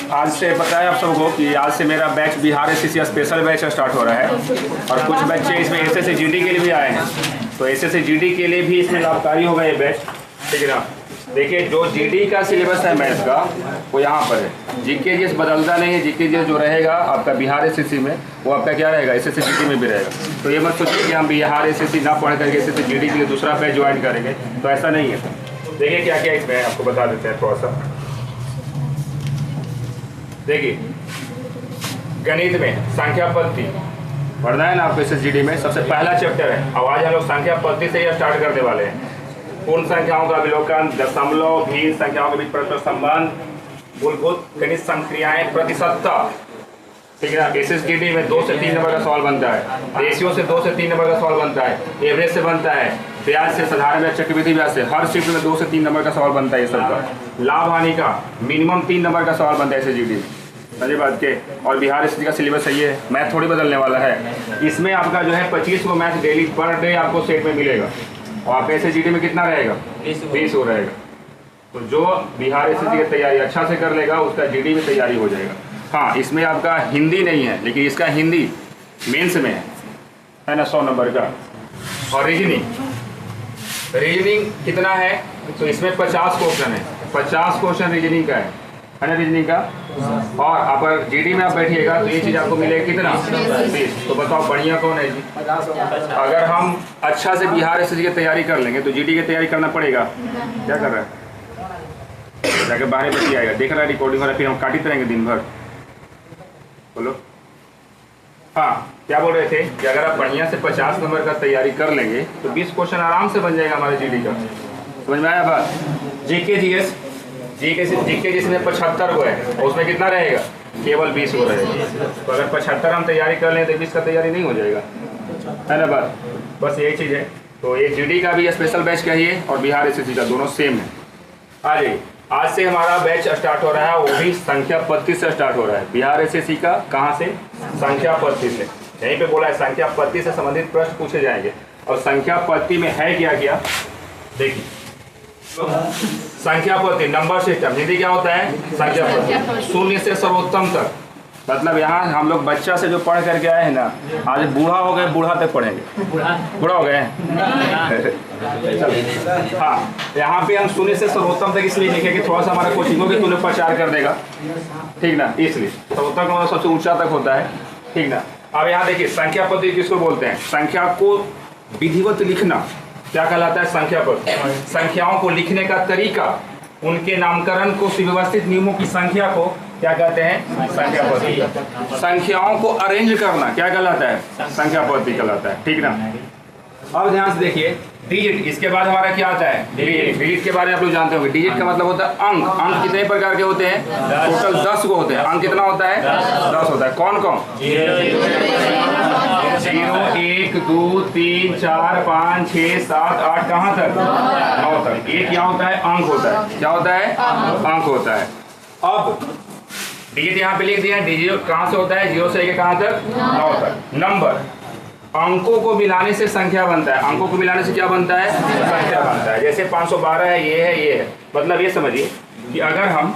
आज से पता है आप सबको कि आज से मेरा batch Bihar SSC special batch start हो रहा है और कुछ बच्चे इसमें एसएससी जीडी के लिए भी आए हैं। तो एसएससी जीडी के लिए भी इसमें लाभकारी होगा ये बैच, ठीक है ना। देखिए जो जीडी का सिलेबस है मैथ्स का वो यहाँ पर है। जीके जीएस बदलता नहीं है, जीके जीएस जो रहेगा आपका बिहार एसएससी में वो आपका क्या रहेगा, एसएससी जीडी में भी रहेगा। तो ये मत सोचिए कि हम बिहार एसएससी ना पढ़ करके एसएससी जीडी के लिए दूसरा बैच ज्वाइन करेंगे, तो ऐसा नहीं है। देखिए क्या क्या इसमें आपको बता देते हैं थोड़ा सा। देखिए गणित में संख्या पद्धति पढ़ना है ना आपको एसएससी जीडी में, सबसे पहला चैप्टर है। अब आज हम लोग संख्या पद्धति से ही स्टार्ट करने वाले हैं। पूर्ण संख्याओं का अवलोकन, दशमलव, भिन्न संख्याओं के बीच परस्पर संबंध, मूलभूत गणित संक्रियाएं, प्रतिशतता, ठीक है ना। एसएसजीडी में 2 से 3 नंबर का सवाल बनता है, रेशियो से 2 से 3 नंबर का सवाल बनता है, एवरेज से बनता है, ब्याज से, साधारण ब्याज, चक्रवृद्धि ब्याज से, हर शिफ्ट में 2 से 3 नंबर का सवाल बनता है ये सब का। लाभ हानि का मिनिमम 3 नंबर का सवाल बनता है एसएसजीडी में, समझे बात के। और बिहार एसएससी का सिलेबस है ये, मैथ थोड़ी बदलने वाला है। इसमें आपका जो है 25 को मैथ डेली पर डे आपको सेट में मिलेगा और आपके एसएसजीडी में कितना रहेगा, 20 हो रहेगा। तो जो बिहार एसएससी की तैयारी अच्छा से कर लेगा उसका जीडी में तैयारी हो जाएगा। हाँ, इसमें आपका हिंदी नहीं है, लेकिन इसका हिंदी मेंस में है ना 100 नंबर का। और रीजनिंग कितना है, तो इसमें 50 क्वेश्चन है, 50 क्वेश्चन रीजनिंग का है ना, रीजनिंग का। और अगर जीडी में आप बैठिएगा तो ये चीज़ आपको मिलेगा कितना, 20। तो बताओ बढ़िया कौन है जी। अगर हम अच्छा से बिहार एसएससी की तैयारी कर लेंगे तो जीडी की तैयारी करना पड़ेगा। क्या कर रहा है, जाके बाहर बैठी आएगा, देख रहा है रिकॉर्डिंग हो रहा है, फिर हम काटित रहेंगे दिन भर। बोलो हाँ, क्या बोल रहे थे कि अगर आप बढ़िया से 50 नंबर का तैयारी कर लेंगे तो 20 क्वेश्चन आराम से बन जाएगा हमारे जीडी का। समझ में आया बात। जीके जीएस जिसमें 75 को है और उसमें कितना रहेगा, केवल 20 को रहेगा। तो अगर 75 हम तैयारी कर लें तो 20 का तैयारी नहीं हो जाएगा, है ना बात। बस यही चीज़ है। तो ये जीडी का भी स्पेशल बैच कहिए और बिहार एसएससी का दोनों सेम है। आ जाइए, आज से हमारा बैच स्टार्ट हो रहा है, वो भी संख्या पद्धति से स्टार्ट हो रहा है। बिहार एसएससी का कहाँ से, संख्या पद्धति से। यहीं पे बोला है संख्या पद्धति से संबंधित प्रश्न पूछे जाएंगे। और संख्या पद्धति में है क्या क्या, देखिए संख्या पद्धति नंबर सिस्टम। हिंदी क्या होता है, संख्या पद्धति, शून्य से सर्वोत्तम तक। मतलब यहाँ हम लोग बच्चा से जो पढ़ करके आए हैं ना, आज बूढ़ा हो गए, बूढ़ा तक पढ़ेंगे। बूढ़ा हो गए हाँ, यहाँ पे हम शून्य से सर्वोत्तम तक इसलिए लिखे कि थोड़ा सा हमारा कोचिंगों के तुल्य प्रचार कर देगा, ठीक ना। इसलिए सर्वोत्तम का सबसे ऊंचा तक होता है, ठीक ना। अब यहाँ देखिए संख्या पद्धति किसको बोलते हैं, संख्या को विधिवत लिखना क्या कहलाता है, संख्या पद्धति। संख्याओं को लिखने का तरीका, उनके नामकरण को, सुव्यवस्थित नियमों की संख्या को क्या कहते हैं, संख्या पद्धति। संख्याओं को अरेंज करना क्या कहलाता है, संख्या पद्धति कहलाता है, ठीक ना। अब ध्यान से देखिए डिजिट, इसके बाद हमारा क्या आता है, डिजिट। डिजिट के बारे में आप लोग जानते होंगे। डिजिट का मतलब होता है अंक। अंक कितने प्रकार के होते हैं, टोटल 10 को होते हैं। अंक कितना होता है, 10 होता है। कौन कौन, 0, 1, 2, 3, 4, 5, 6, 7, 8, कहाँ तक, 9 तक। एक क्या होता है, अंक होता है। क्या होता है, अंक होता है। अब डिजिट यहाँ पे लिख दिया। डिजिट कहाँ से होता है, 0 से लेकर कहाँ तक, 9 तक। नंबर, अंकों को मिलाने से संख्या बनता है। अंकों को मिलाने से क्या बनता है, संख्या बनता है। जैसे 512 है, ये है, ये है। मतलब ये समझिए कि अगर हम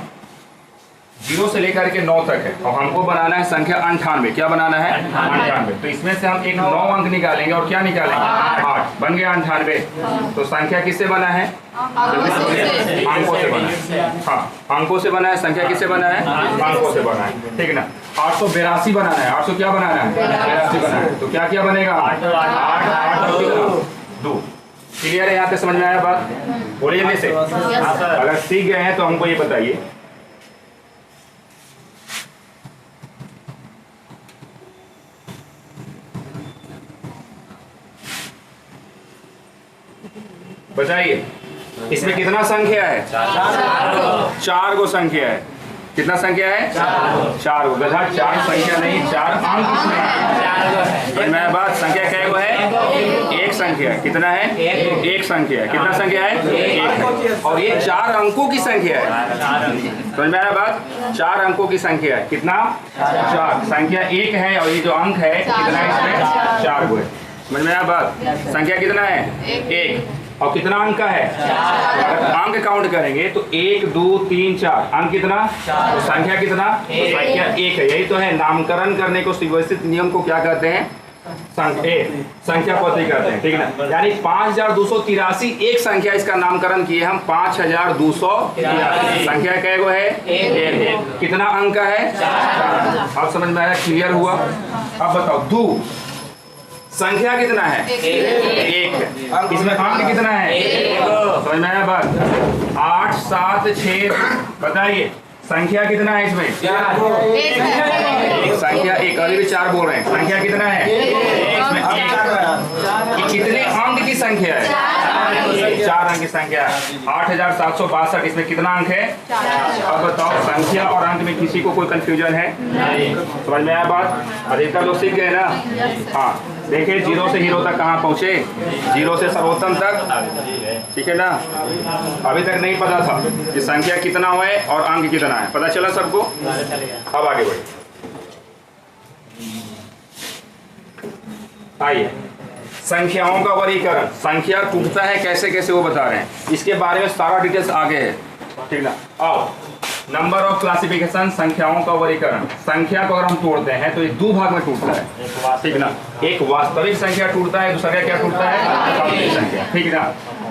0 से लेकर के 9 तक है और हमको बनाना है संख्या 98, क्या बनाना है, 98। तो इसमें से हम एक 9 अंक निकालेंगे और क्या निकालेंगे, 8, बन गया 98। तो संख्या किससे बना है, अंकों से बना है। हाँ, अंकों से बना है। संख्या किससे बना है, अंकों से बना है, ठीक ना। 882 बनाना है। 800 क्या बनाना है, 82 बनाना है। तो क्या क्या बनेगा, 8, 2। क्लियर है, यहाँ पे समझ में आया बात, बोलिए जल्दी से। अगर सीख गए हैं तो हमको ये बताइए, बताइए इसमें कितना संख्या है, 4 गो संख्या है। कितना संख्या है, 4 गो। गधा 4 संख्या नहीं, 4 अंक इसमें। मैं बात, संख्या क्या है, एक संख्या है। कितना है, एक संख्या है। कितना संख्या है, 1 है। और ये 4 अंकों की संख्या है। समझ में आया बात, 4 अंकों की संख्या है। कितना, 4। संख्या 1 है और ये जो अंक है कितना है, इसमें 4 गो है। समझ में आया बात, संख्या कितना है, 1। और कितना अंक का है? अगर अंक काउंट करेंगे तो 1 2 3 4 अंक कितना? तो संख्या कितना? संख्या 1 है। यही तो है नामकरण करने को सुव्यवस्थित नियम को क्या कहते हैं? संख्या पद्धति कहते हैं, ठीक है ना। यानी 5283 एक संख्या, इसका नामकरण किए हम 5283। संख्या कै गो है? एक। कितना अंक का है? 4। अब समझ में आया? क्लियर हुआ? अब बताओ दो संख्या कितना है? 1। इसमें अंक कितना है? समझ में आया बात? 8 7 6। बताइए संख्या कितना है इसमें? संख्या 1। अभी भी 4 बोल रहे हैं। संख्या कितना है? इसमें 1। कितने अंक की संख्या है? 4 अंक की संख्या। 8762। इसमें कितना अंक है? 4। अब बताओ संख्या और अंक में किसी को कोई कंफ्यूजन है? समझ में आया बात? अधिकतर लोग सीख गए ना? हाँ देखिए, 0 से हीरो तक कहाँ पहुँचे? 0 से सर्वोत्तम तक, ठीक है ना। अभी तक नहीं पता था कि संख्या कितना है और अंक कितना है। पता चला सबको? अब आगे बढ़िए। आइए, संख्याओं का वर्गीकरण। संख्या टूटता है कैसे कैसे वो बता रहे हैं। इसके बारे में सारा डिटेल्स आगे है, ठीक ना। आओ, नंबर ऑफ क्लासिफिकेशन, संख्याओं का वर्गीकरण। संख्या को अगर हम तोड़ते हैं तो ये 2 भाग में टूटता है, ठीक ना। एक वास्तविक संख्या टूटता है, दूसरा क्या टूटता है? काल्पनिक संख्या, ठीक ना।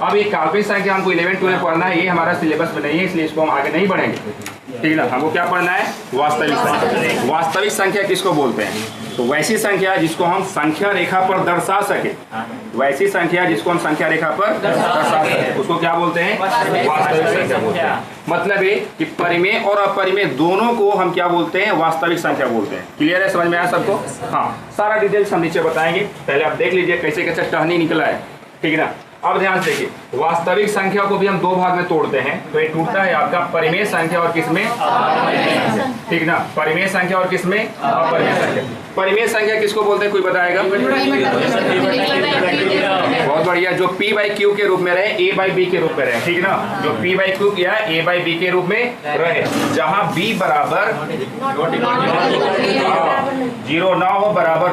अब ये काल्पनिक संख्या हमको 11 12 पढ़ना है, ये हमारा सिलेबस में नहीं है, इसलिए इसको हम आगे नहीं बढ़ेंगे, ठीक ना। हमको क्या पढ़ना है? वास्तविक संख्या। वास्तविक संख्या किसको बोलते हैं? तो वैसी संख्या जिसको हम संख्या रेखा पर दर्शा सके, वैसी संख्या जिसको हम संख्या रेखा पर दर्शा सके उसको क्या बोलते हैं? वास्तविक संख्या बोलते हैं। मतलब ये कि परिमेय और अपरिमेय दोनों को हम क्या बोलते हैं? वास्तविक संख्या बोलते हैं। क्लियर है? समझ में आया सबको? हाँ, सारा डिटेल्स हम नीचे बताएंगे। पहले आप देख लीजिए कैसे कैसे टहनी निकला है, ठीक है ना। अब ध्यान से देखिए, वास्तविक संख्या को भी हम 2 भाग में तोड़ते हैं। तो ये टूटता है आपका परिमेय संख्या और किसमें? ठीक ना। परिमेय संख्या और किसमें? अपरिमेय संख्या। परिमेय संख्या किसको बोलते हैं? कोई बताएगा? बहुत बढ़िया। जो p/q के रूप में रहे, a/b के रूप में रहे, ठीक ना। जो p/q या a/b के रूप में रहे, जहां b बराबर 0 ना हो, बराबर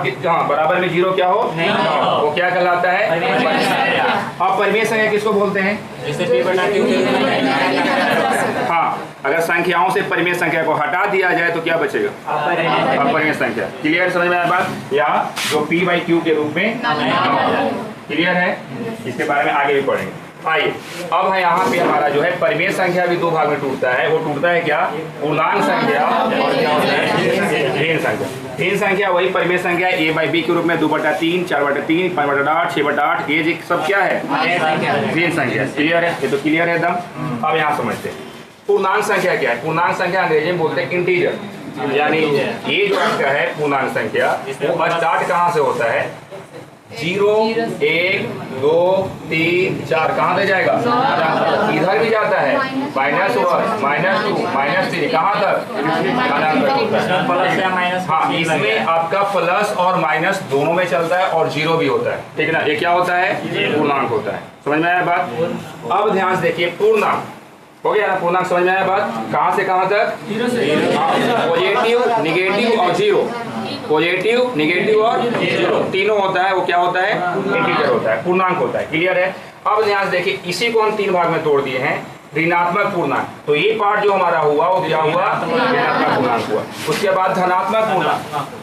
में 0 क्या हो? वो क्या कहलाता है? अपरिमेय संख्या किसको बोलते हैं? हाँ, अगर संख्याओं से परिमेय संख्या को हटा दिया जाए तो क्या बचेगा? अपरिमेय संख्या। क्लियर? समझ में आया बात? या जो p/q के रूप में। क्लियर है? इसके बारे में आगे भी पढ़ेंगे। आइए, अब है यहाँ पे हमारा जो है परिमेय संख्या भी 2 भाग में टूटता है। वो टूटता है क्या? पूर्णांक संख्या और क्या होता है? ऋण संख्या। ऋण संख्या वही परिमेय संख्या है, a/b के रूप में 2/3, 4/3, 5/8, 6/8, ये सब क्या है? ऋण संख्या। क्लियर है? ये तो क्लियर है एकदम। अब यहाँ समझते हैं पूर्णांक संख्या क्या है। पूर्णांक संख्या अंग्रेजी में बोलते हैं इंटीजर। यानी ये जो आपका है पूर्णांक संख्या, वो स्टार्ट कहाँ से होता है? 0 1 2 3 4 कहाँ तक जाएगा? इधर भी जाता है, -1 -2 -3 कहाँ तक? हाँ, इसमें आपका प्लस और माइनस दोनों में चलता है और 0 भी होता है, ठीक है ना। ये क्या होता है? पूर्णांक होता है। समझ में आया बात? अब ध्यान से देखिए, पूर्णांक हो गया ना। पूर्णांक समझ में आया बात? कहाँ से कहाँ तक? पॉजिटिव, निगेटिव और 0। पॉजिटिव, निगेटिव और 0 तीनों होता है। वो क्या होता है? इंटीजर होता है, पूर्णांक होता है। क्लियर है? अब ध्यान से देखिए, इसी को हम 3 भाग में तोड़ दिए हैं। ऋणात्मक पूर्णांक, तो ये पार्ट जो हमारा हुआ वो क्या हुआ? ऋणात्मक पूर्णांक हुआ। उसके बाद धनात्मक पूर्णांक।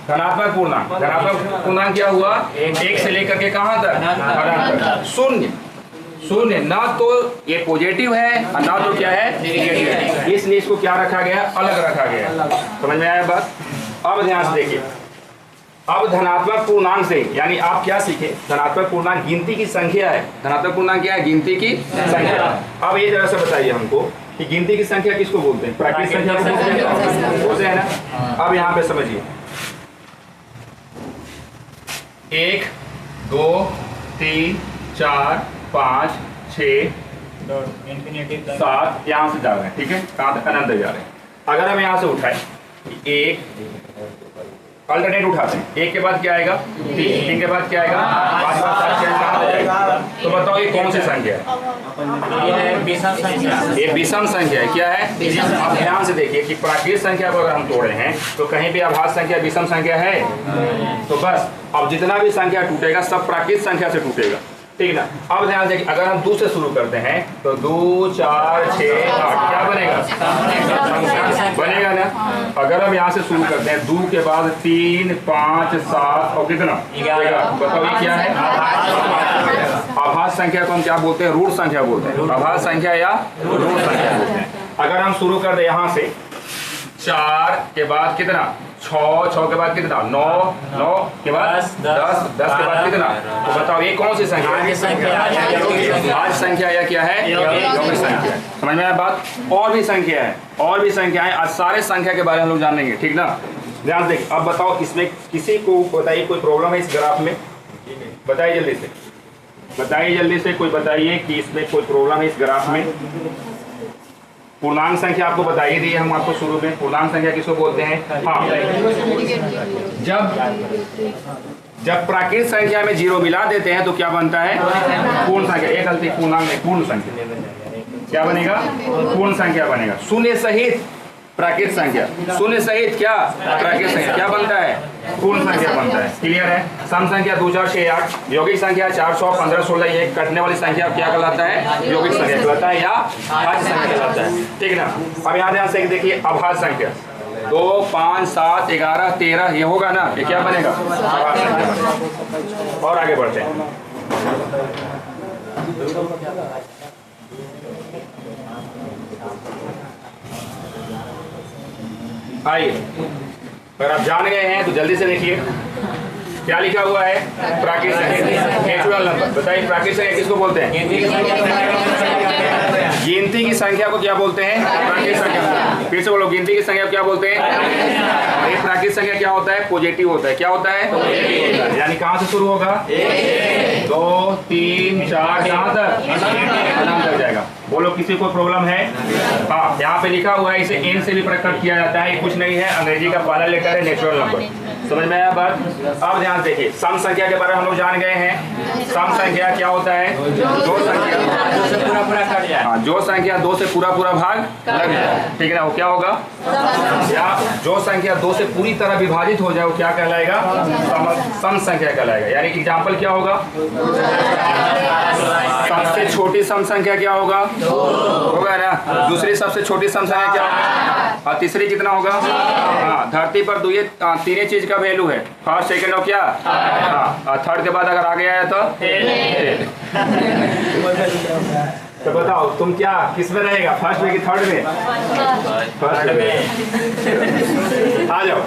धनात्मक पूर्णांक, धनात्मक पूर्णांक क्या हुआ? 1 से लेकर के कहाँ तक? शून्य। शून्य ना तो ये पॉजिटिव है और ना तो क्या है? नेगेटिव है। इसलिए इसको क्या रखा गया? अलग रखा गया। समझ में आया बात? अब ध्यान से देखिए, अब धनात्मक पूर्णांक से यानी आप क्या सीखे? धनात्मक पूर्णांक गिनती की संख्या है। धनात्मक पूर्णांक क्या है? गिनती की संख्या। अब ये जरा सा बताइए हमको कि गिनती की संख्या किसको बोलते हैं? प्राकृतिक संख्या को बोलते हैं ना। अब यहाँ पे समझिए, 1 2 3 4 5 6 7 यहाँ से जा रहे हैं, ठीक है। कहाँ तक? अनंत जा रहे हैं। अगर हम यहाँ से उठाएं 1, अल्टरनेट उठाते हैं, 1 के बाद क्या आएगा? 3 के बाद क्या आएगा? 5 के बाद 7 कहाँ जाएगा? तो बताओ ये कौन सी संख्या है? ये विषम संख्या है। क्या है? अब ध्यान से देखिए कि प्राकृतिक संख्या को अगर हम तोड़े हैं तो कहीं भी आभास संख्या विषम संख्या है? तो बस अब जितना भी संख्या टूटेगा सब प्राकृतिक संख्या से टूटेगा। ठीक ना। अब ध्यान देखिए, अगर हम 2 से शुरू करते हैं तो 2 4 6 8 क्या बनेगा? बनेगा ना। अगर हम यहाँ से शुरू करते हैं 2 के बाद 3 5 7 और कितना? बताओ ये क्या है? आभाज्य संख्या को हम क्या बोलते हैं? रूट संख्या बोलते हैं। आभाज्य संख्या या रूट संख्या बोलते हैं। अगर हम शुरू कर दे यहाँ से 4 के बाद कितना? 6 6 के बाद कितना? 9 9 के बाद 10 10 के बाद कितना? तो बताओ ये कौन सी संख्या है? आज संख्या या क्या है? यौगिक संख्या। समझ में आया बात? और भी संख्या है, और भी संख्या है। आज सारे संख्या के बारे में हम लोग जानेंगे, ठीक ना। ध्यान देख। अब बताओ इसमें किसी को बताइए कोई प्रॉब्लम है इस ग्राफ में? बताइए जल्दी से, बताइए जल्दी से, कोई बताइए कि इसमें कोई प्रॉब्लम है इस ग्राफ में? पूर्णांक संख्या आपको बताइए दी हम आपको शुरू में। पूर्णांक संख्या किसको बोलते हैं? हाँ, जब प्राकृत संख्या में 0 मिला देते हैं तो क्या बनता है? पूर्ण संख्या। एक गलती, पूर्णांक में पूर्ण संख्या क्या बनेगा? पूर्ण संख्या बनेगा। शून्य सहित प्राकृत संख्या, शून्य सहित क्या? प्राकृत संख्या क्या बनता है? पूर्ण संख्या बनता है। क्लियर है? सम संख्या 2 4 6 8, यौगिक संख्या 4 100 15 16 ये कटने वाली संख्या क्या कहलाता है? यौगिक संख्या कहलाता है या भाज्य संख्या कहलाता है, ठीक ना। अब यहाँ ध्यान से देखिए, अभाज्य संख्या 2 5 7 11 13 ये होगा ना, ये क्या बनेगा? अभाज्य संख्या बनेगा। और आगे बढ़ते हैं। आइए, अगर आप जान गए हैं तो जल्दी से देखिए क्या लिखा हुआ है? प्राकृत संख्या, नेचुरल नंबर। बताइए प्राकृत संख्या किसको बोलते हैं? गिनती की संख्या को क्या बोलते हैं? प्राकृत संख्या। फिर से बोलो, गिनती की संख्या को क्या बोलते हैं? ये प्राकृत संख्या क्या होता है? पॉजिटिव होता है। क्या होता है? यानी कहाँ से शुरू होगा? 2 3 4 कहाँ तक जाएगा? बोलो, किसी को प्रॉब्लम है? हाँ, यहाँ पे लिखा हुआ है, इसे n से भी प्रकट किया जाता है। कुछ नहीं है, अंग्रेजी का पहला लेटर है नेचुरल नंबर। समझ में आया बात? अब ध्यान देखिए, सम संख्या के बारे में हम लोग जान गए हैं। सम संख्या क्या होता है? जो संख्या 2 से पूरा कट जाए। हाँ, जो संख्या 2 से पूरा भाग लग जाए, ठीक है ना, वो क्या होगा? या जो संख्या 2 से पूरी तरह विभाजित हो जाए वो क्या कहलाएगा? सम संख्या कहलाएगा। यानी कि एग्जाम्पल क्या होगा? सबसे छोटी सम संख्या क्या होगा? होगा ना। दूसरी सबसे छोटी सम संख्या क्या होगा? और तीसरी कितना होगा? हाँ, धरती पर तीन चीज का वैल्यू है, फर्स्ट सेकंड और क्या? हाँ, थर्ड के बाद अगर आगे आया तो बताओ तुम क्या किस में रहेगा? फर्स्ट में कि थर्ड में? फर्स्ट में। आ जाओ।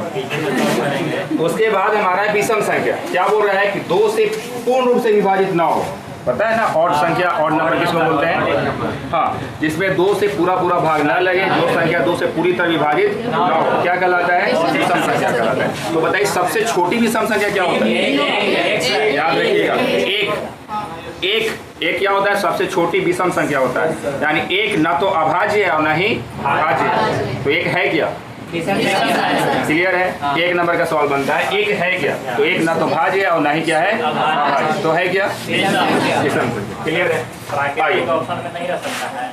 उसके बाद हमारा है विषम संख्या। क्या बोल रहा है कि 2 से पूर्ण रूप से विभाजित ना हो। पता है ना, ऑड संख्या, ऑड नंबर किसको बोलते हैं? हाँ, जिसमें 2 से पूरा भाग ना लगे, जो संख्या 2 से पूरी तरह विभाजित ना हो, क्या कहलाता है? विषम संख्या कहलाता है। तो बताइए सबसे छोटी विषम संख्या क्या होता है? याद रखिएगा, एक क्या होता है? सबसे छोटी विषम संख्या होता है। यानी एक ना तो अभाज्य है और ना ही भाज्य। तो एक है क्या? क्लियर है? एक नंबर का सवाल बनता है, एक है क्या? तो एक ना तो भाज्य है और ना ही क्या है? अभाज्य। तो है क्या? विषम। क्लियर है? प्राकृतिक ऑप्शन में नहीं रह सकता है।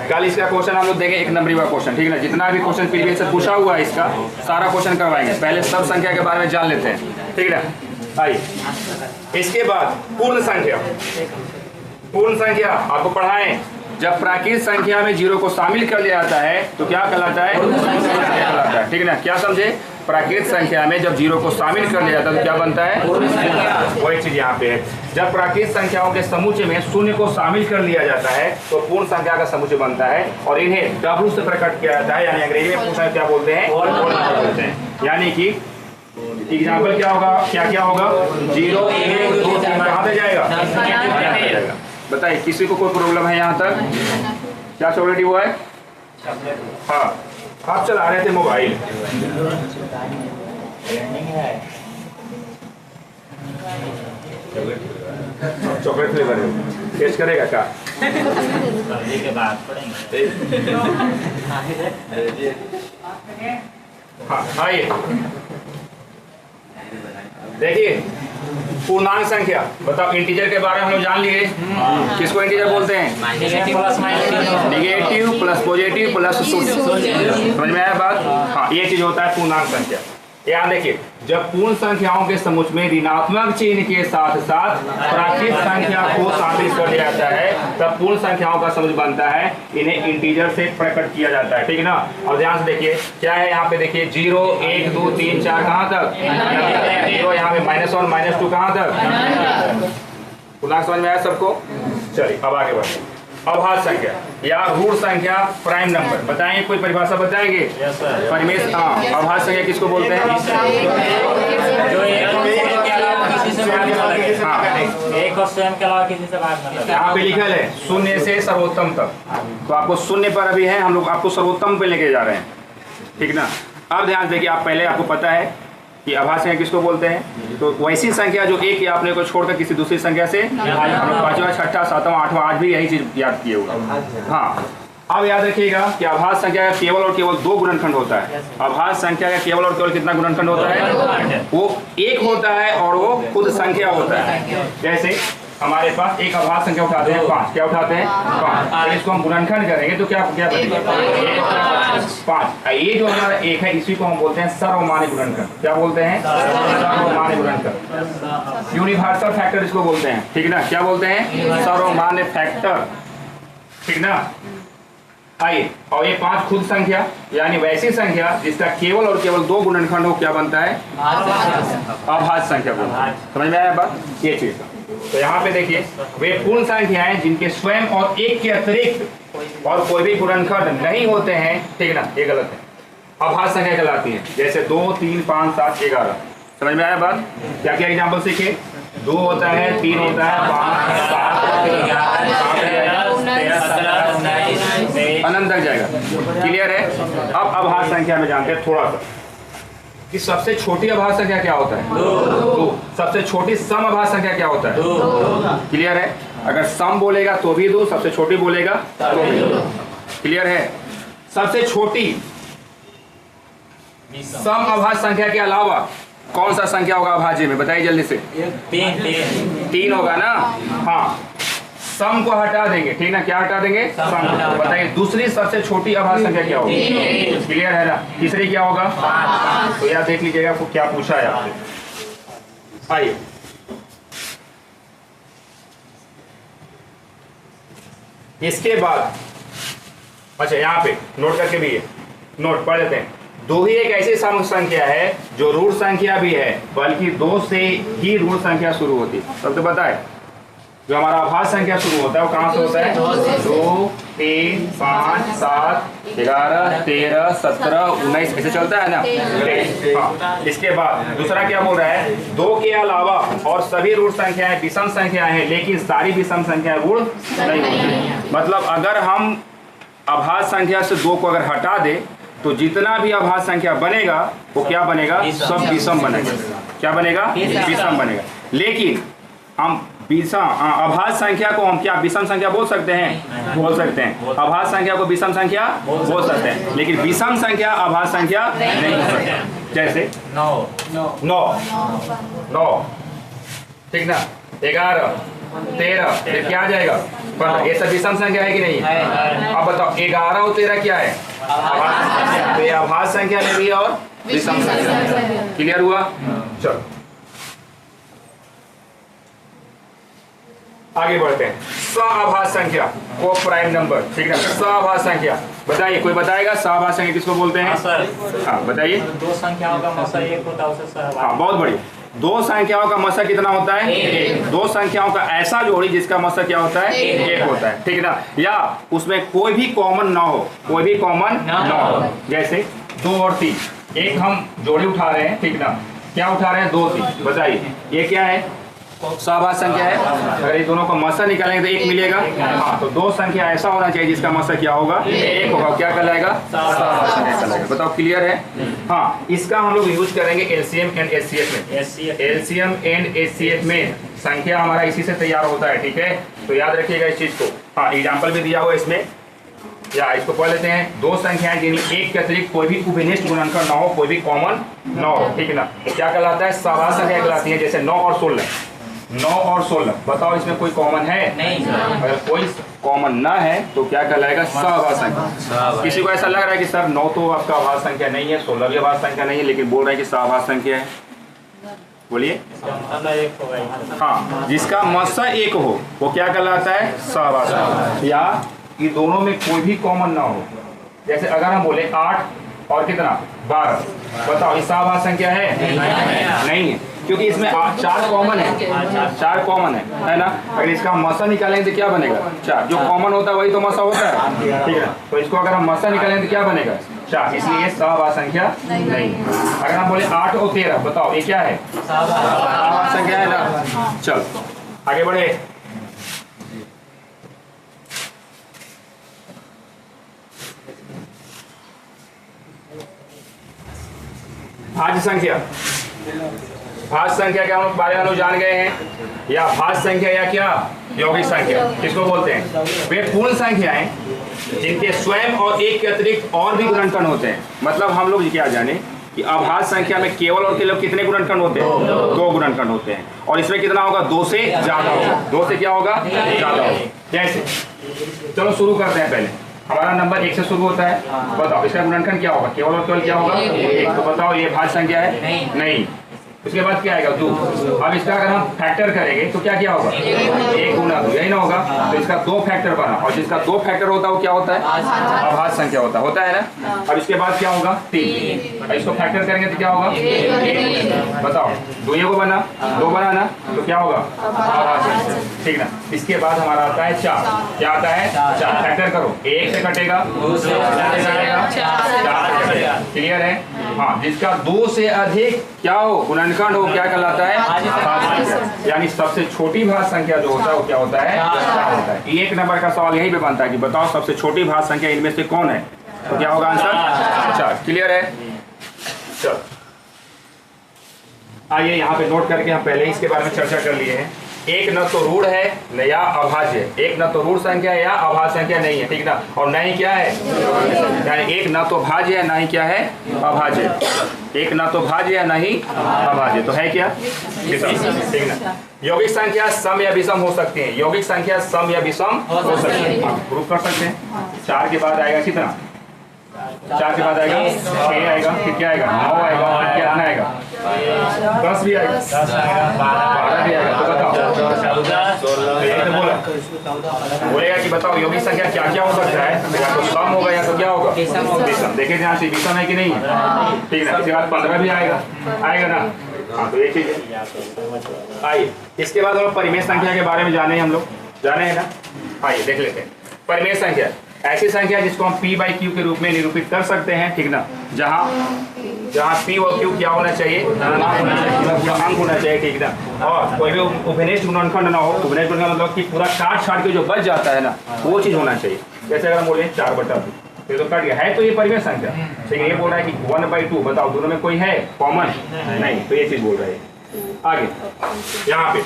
कल इसका क्वेश्चन हम लोग देंगे, 1 नंबरी का क्वेश्चन, ठीक है ना। जितना भी क्वेश्चन प्रीवियस से पूछा हुआ है इसका सारा क्वेश्चन करवाएंगे। पहले सब संख्या के बारे में जान लेते हैं, ठीक है ना। आइए, इसके बाद पूर्ण संख्या। पूर्ण संख्या आपको पढ़ाएं, जब प्राकृत संख्या में 0 को शामिल कर लिया जाता है तो क्या कहलाता है? कहलाता है, ठीक है ना। क्या समझे? प्राकृत संख्या में जब 0 को शामिल कर लिया जाता है तो क्या बनता है? वही चीज यहाँ पे है। जब प्राकृत संख्याओं के समुच्चय में 0 को शामिल कर लिया जाता है तो पूर्ण संख्या का समुच्चय बनता है और इन्हें W से प्रकट किया जाता है। यानी अंग्रेजी में पूछा क्या बोलते हैं? बोलते हैं। यानी कि एग्जाम्पल क्या होगा? क्या होगा? 0 1 2 3 कहाँ पे जाएगा? बताइए, किसी को कोई प्रॉब्लम है यहाँ तक? क्या चॉकलेट हुआ है? हाँ, आप चला रहे थे मोबाइल। चॉकलेट फ्लेवर है, टेस्ट करेगा क्या? के बाद पढ़ेंगे। हाँ, आइए देखिए, पूर्णांक संख्या। बताओ, इंटीजर के बारे में हम लोग जान लिए। किसको इंटीजर बोलते हैं? नेगेटिव प्लस पॉजिटिव प्लस शून्य। समझ में आया बात? हाँ, ये चीज होता है पूर्णांक संख्या। यहाँ देखिए, जब पूर्ण संख्याओं के समुच्चय में ऋणात्मक चिन्ह के साथ साथ प्राकृत संख्या को शामिल कर लिया जाता है तब पूर्ण संख्याओं का समुच्चय बनता है। इन्हें इंटीजर से प्रकट किया जाता है, ठीक है ना। और ध्यान से देखिए क्या है यहाँ पे, देखिए 0 1 2 3 4 कहाँ तक, 0 यहाँ पे -1 -2 कहाँ तक, पूर्णांक समझ में आया सबको। चलिए अब आगे बढ़ते। अभाज्य संख्या या ऋण संख्या प्राइम नंबर, बताएंगे कोई परिभाषा बताएंगे? परिमेश, हाँ, अभाज्य संख्या किसको बोलते हैं? जो एक और स्वयं के अलावा किसी से भाग मतलब यहाँ पे लिखा है शून्य से सर्वोत्तम तक, तो आपको शून्य पर अभी है, हम लोग आपको सर्वोत्तम पे लेके जा रहे हैं, ठीक ना। अब ध्यान देखिए, आप पहले आपको पता है कि अभाज्य संख्या किसको बोलते हैं, तो वैसी संख्या जो एक या अपने को छोड़कर किसी दूसरी संख्या से, पांचवा छठा सातवां आठवां आज भी यही चीज याद किए होगा। हाँ, अब याद रखिएगा कि अभाज्य संख्या का केवल और केवल 2 गुणनखंड होता है। अभाज्य संख्या का केवल और केवल कितना गुणनखंड होता है? वो एक होता है और वो खुद संख्या होता है। जैसे हमारे पास एक अभाज्य संख्या उठाते हैं 5, क्या उठाते हैं 5, तो इसको हम गुणनखंड करेंगे तो क्या क्या बनेगा 5। ये जो हमारा एक है इसी को हम बोलते हैं सर्वमान्य गुणनखंड। क्या बोलते हैं? सर्वमान्य गुणनखंड, यूनिवर्सल फैक्टर इसको बोलते हैं, ठीक ना। क्या बोलते हैं? सर्वमान्य फैक्टर, ठीक ना। आइए, और ये 5 खुद संख्या यानी वैसी संख्या जिसका केवल और केवल 2 गुणनखंड हो, क्या बनता है? अभाज्य संख्या बनता है। समझ में आया बात? ये चीज। तो यहाँ पे देखिए, वे पूर्ण संख्याएं जिनके स्वयं और एक के अतिरिक्त और कोई भी गुणनखंड नहीं होते हैं, ठीक ना, ये गलत है, अभाज्य संख्या कहलाती है। जैसे 2 3 5 7 11। समझ में आया बात? क्या क्या एग्जाम्पल सीखे? 2 होता है, 3 होता है, 5 7 अनंत तक जाएगा। क्लियर है? अब अभाज्य संख्या में जानते हैं थोड़ा सा कि सबसे छोटी अभाज्य संख्या क्या होता है? 2। सबसे छोटी सम अभाज्य संख्या क्या होता है? 2। क्लियर है? अगर सम बोलेगा तो भी 2, सबसे छोटी बोलेगा तो भी 2। क्लियर है? सबसे छोटी सम अभाज्य संख्या के अलावा कौन सा संख्या होगा अभाज्य में? बताइए जल्दी से। 3 होगा ना। हाँ, सम को हटा देंगे, ठीक ना। क्या हटा देंगे? सम। बताइए दूसरी सबसे छोटी अभाज्य संख्या क्या होगी? क्लियर है ना। तीसरी क्या होगा? 5। तो यार देख लीजिएगा आपको क्या पूछा है आपसे। आइए, इसके बाद अच्छा यहाँ पे नोट करके भी है, नोट पढ़ लेते हैं। 2 ही एक ऐसी सम संख्या है जो ऋण संख्या भी है, बल्कि 2 से ही ऋण संख्या शुरू होती है। तब तो बताए जो हमारा अभाज्य संख्या शुरू होता है वो कहाँ से होता है? 2 3 5 7 11 13 17 19 ऐसे चलता है ना। हाँ, इसके बाद दूसरा क्या बोल रहा है? 2 के अलावा और सभी ऋण संख्याएं विषम संख्याएं हैं, लेकिन सारी विषम संख्याएं ऋण नहीं होती। मतलब अगर हम अभाज्य संख्या से 2 को अगर हटा दे तो जितना भी अभाज्य संख्या बनेगा वो क्या बनेगा? सब विषम बनेगा। क्या बनेगा? विषम बनेगा। लेकिन हम अभाज्य संख्या को हम क्या विषम संख्या बोल सकते हैं? बोल सकते हैं। अभाज्य संख्या को विषम संख्या बोल सकते हैं, लेकिन विषम संख्या अभाज्य संख्या नहीं हो सकती। जैसे 9, ठीक ना, 11 13, फिर क्या आ जाएगा? 15। ये सब विषम संख्या है कि नहीं? अब बताओ 11 और 13 क्या है? तो ये अभाज्य संख्या में भी और विषम संख्या। क्लियर हुआ? चलो आगे बढ़ते हैं। सअभाज्य संख्या को प्राइम नंबर, ठीक है। सअभाज्य संख्या बताइए, कोई बताएगा सअभाज्य संख्या किसको बोलते हैं? हाँ बताइए। 2 संख्याओं का मसा 1 होता है, उसे सहभाज्य। हाँ बहुत बढ़िया। 2 संख्याओं का मसा कितना होता है? 1। 2 संख्याओं का ऐसा जोड़ी जिसका मसा क्या होता है? 1 होता है, ठीक ना। या उसमें कोई भी कॉमन ना हो, कोई भी कॉमन ना हो। जैसे 2 और 3, एक हम जोड़ी उठा रहे हैं, ठीक ना। क्या उठा रहे हैं? 2 3। बताइए ये क्या है? सअभाज्य संख्या है। अगर ये दोनों का मसा निकालेंगे तो 1 मिलेगा। हाँ, तो 2 संख्या ऐसा होना चाहिए जिसका मसा क्या होगा? 1 होगा। क्या कहलाएगा? सअभाज्य संख्या कहलाएगा। बताओ क्लियर है? हाँ, इसका हम लोग यूज करेंगे एलसीएम एंड एचसीएफ में। एलसीएम एंड एचसीएफ में संख्या हमारा इसी से तैयार होता है, ठीक है। तो याद रखिएगा इस चीज को। हाँ, एग्जाम्पल भी दिया हुआ इसमें, या इसको पढ़ लेते हैं। 2 संख्याएं जिनमें 1 के अतिरिक्त कोई भी उभयनिष्ठ गुणनखंड ना हो, कोई भी कॉमन ना हो, ठीक है ना। क्या कहलाता है? सअभाज्य संख्या कहलाती है। जैसे 9 और 16। 9 और 16 बताओ इसमें कोई कॉमन है? नहीं। अगर कोई कॉमन ना है तो क्या कहलाएगा? सहभाज्य संख्या। किसी को ऐसा लग रहा है कि सर 9 तो आपका अभाज्य संख्या नहीं है, 16 भी अभाज्य संख्या नहीं है, लेकिन बोल रहे हैं कि सहभाज्य संख्या है। बोलिए। हाँ, जिसका मसा 1 हो वो क्या कहलाता है? सहभाज्य संख्या। या ये दोनों में कोई भी कॉमन ना हो, जैसे अगर हम बोले 8 और कितना 12, बताओ ये सहभाज्य संख्या है? नहीं है, क्योंकि इसमें 4 कॉमन है, 4 कॉमन है ना। अगर इसका मसा निकालेंगे तो क्या बनेगा? 4। जो कॉमन होता है वही तो मसा होता है, ठीक है। तो इसको अगर हम मसा निकालेंगे तो क्या बनेगा? 4, इसलिए सहभाज्य संख्या नहीं। अगर हम बोले 8 और 13, बताओ ये क्या है? सहभाज्य संख्या है ना। चल आगे बढ़े। भाज्य संख्या, भाज्य संख्या के हम बारे में लोग जान गए हैं। या भाज्य संख्या या क्या यौगिक संख्या किसको बोलते हैं? वे पूर्ण संख्याएं जिनके स्वयं और एक के अतिरिक्त और भी गुणनखंड होते हैं। मतलब हम लोग क्या जाने कि अभाज्य संख्या में केवल और केवल कितने गुणनखंड होते हैं? 2 गुणनखंड होते हैं। और इसमें कितना होगा? 2 से ज्यादा होगा। 2 से क्या होगा? ज्यादा होगा। जैसे चलो शुरू करते हैं। पहले हमारा नंबर 1 से शुरू होता है, बताओ इसका गुणनखंड क्या होगा? केवल और केवल क्या होगा? 1। तो बताओ ये भाज्य संख्या है? नहीं। उसके बाद क्या आएगा? 2। अब इसका अगर हम फैक्टर करेंगे तो क्या क्या होगा? 1 गुना 2, यही ना होगा। तो इसका 2 फैक्टर बना, और जिसका 2 फैक्टर होता है वो क्या होता है? अभाज्य संख्या होता है ना। अब इसके बाद क्या होगा? 3। अब इसको फैक्टर करेंगे तो क्या होगा? 1। बताओ 2 को बना, 2 बना ना, तो क्या होगा? अभाज्य संख्या, ठीक ना। इसके बाद हमारा आता है 4। क्या आता है? 4। फैक्टर करो, 1 से कटेगा, 2 से कटेगा, 4 से कटेगा। क्लियर है? हाँ, जिसका 2 से अधिक क्या हो? गुणनखंड हो, क्या कहलाता है? भाज्य संख्या। यानी सबसे छोटी भाज्य संख्या जो होता है वो क्या होता है? 4 होता है। 1 नंबर का सवाल यही पे बनता है कि बताओ सबसे छोटी भाज्य संख्या इनमें से कौन है? तो क्या होगा आंसर? 4। क्लियर है? चलो आइए यहाँ पे नोट करके हम पहले इसके बारे में चर्चा कर लिए हैं। एक न तो रूढ़ है न या अभाज्य, एक न तो रूढ़ संख्या या अभाज्य संख्या नहीं है, ठीक ना। और न ही क्या है? यानी एक न तो भाज्य है, न ही क्या है? अभाज्य। एक न तो भाज्य है, न ही अभाज्य। तो है क्या? विषम, ठीक ना। यौगिक संख्या सम या विषम हो सकती है। यौगिक संख्या सम या विषम हो सकती है। प्रूफ कर सकते हैं। 4 के बाद आएगा कितना? 4 के बाद आएगा 6 आएगा, फिर क्या आएगा? 9 आएगा, फिर क्या आएगा? 10 भी आएगा, 12 भी आएगा। तो बताओ बोलेगा कि बताओ यौगिक संख्या क्या क्या हो सकता है? या तो सम होगा या तो क्या होगा? विषम। देखे ध्यान से, विषम है कि नहीं है? ठीक है। इसके बाद 15 भी आएगा ना। हाँ, तो एक चीज है। आइए इसके बाद हम परिमेय संख्या के बारे में जाने हैं ना। आइए देख लेते हैं। परिमेय संख्या ऐसी संख्या जिसको हम P by Q के रूप में निरूपित कर सकते हैं, ठीक ना। जहाँ P और Q क्या होना चाहिए? अंक होना चाहिए, ठीक ना। और कोई भी उपनिष्ठ गुणनखंड ना हो। उपनिष्ठ गुणनखंड मतलब कि पूरा काट छाट के जो बच जाता है ना, वो चीज होना चाहिए। जैसे अगर हम बोले 4/2, फिर तो कट गया है, तो ये परिमेय संख्या। लेकिन ये बोल रहा है कि 1/2, बताओ दोनों में कोई है कॉमन? नहीं, तो ये चीज बोल रहा है। आगे यहाँ पे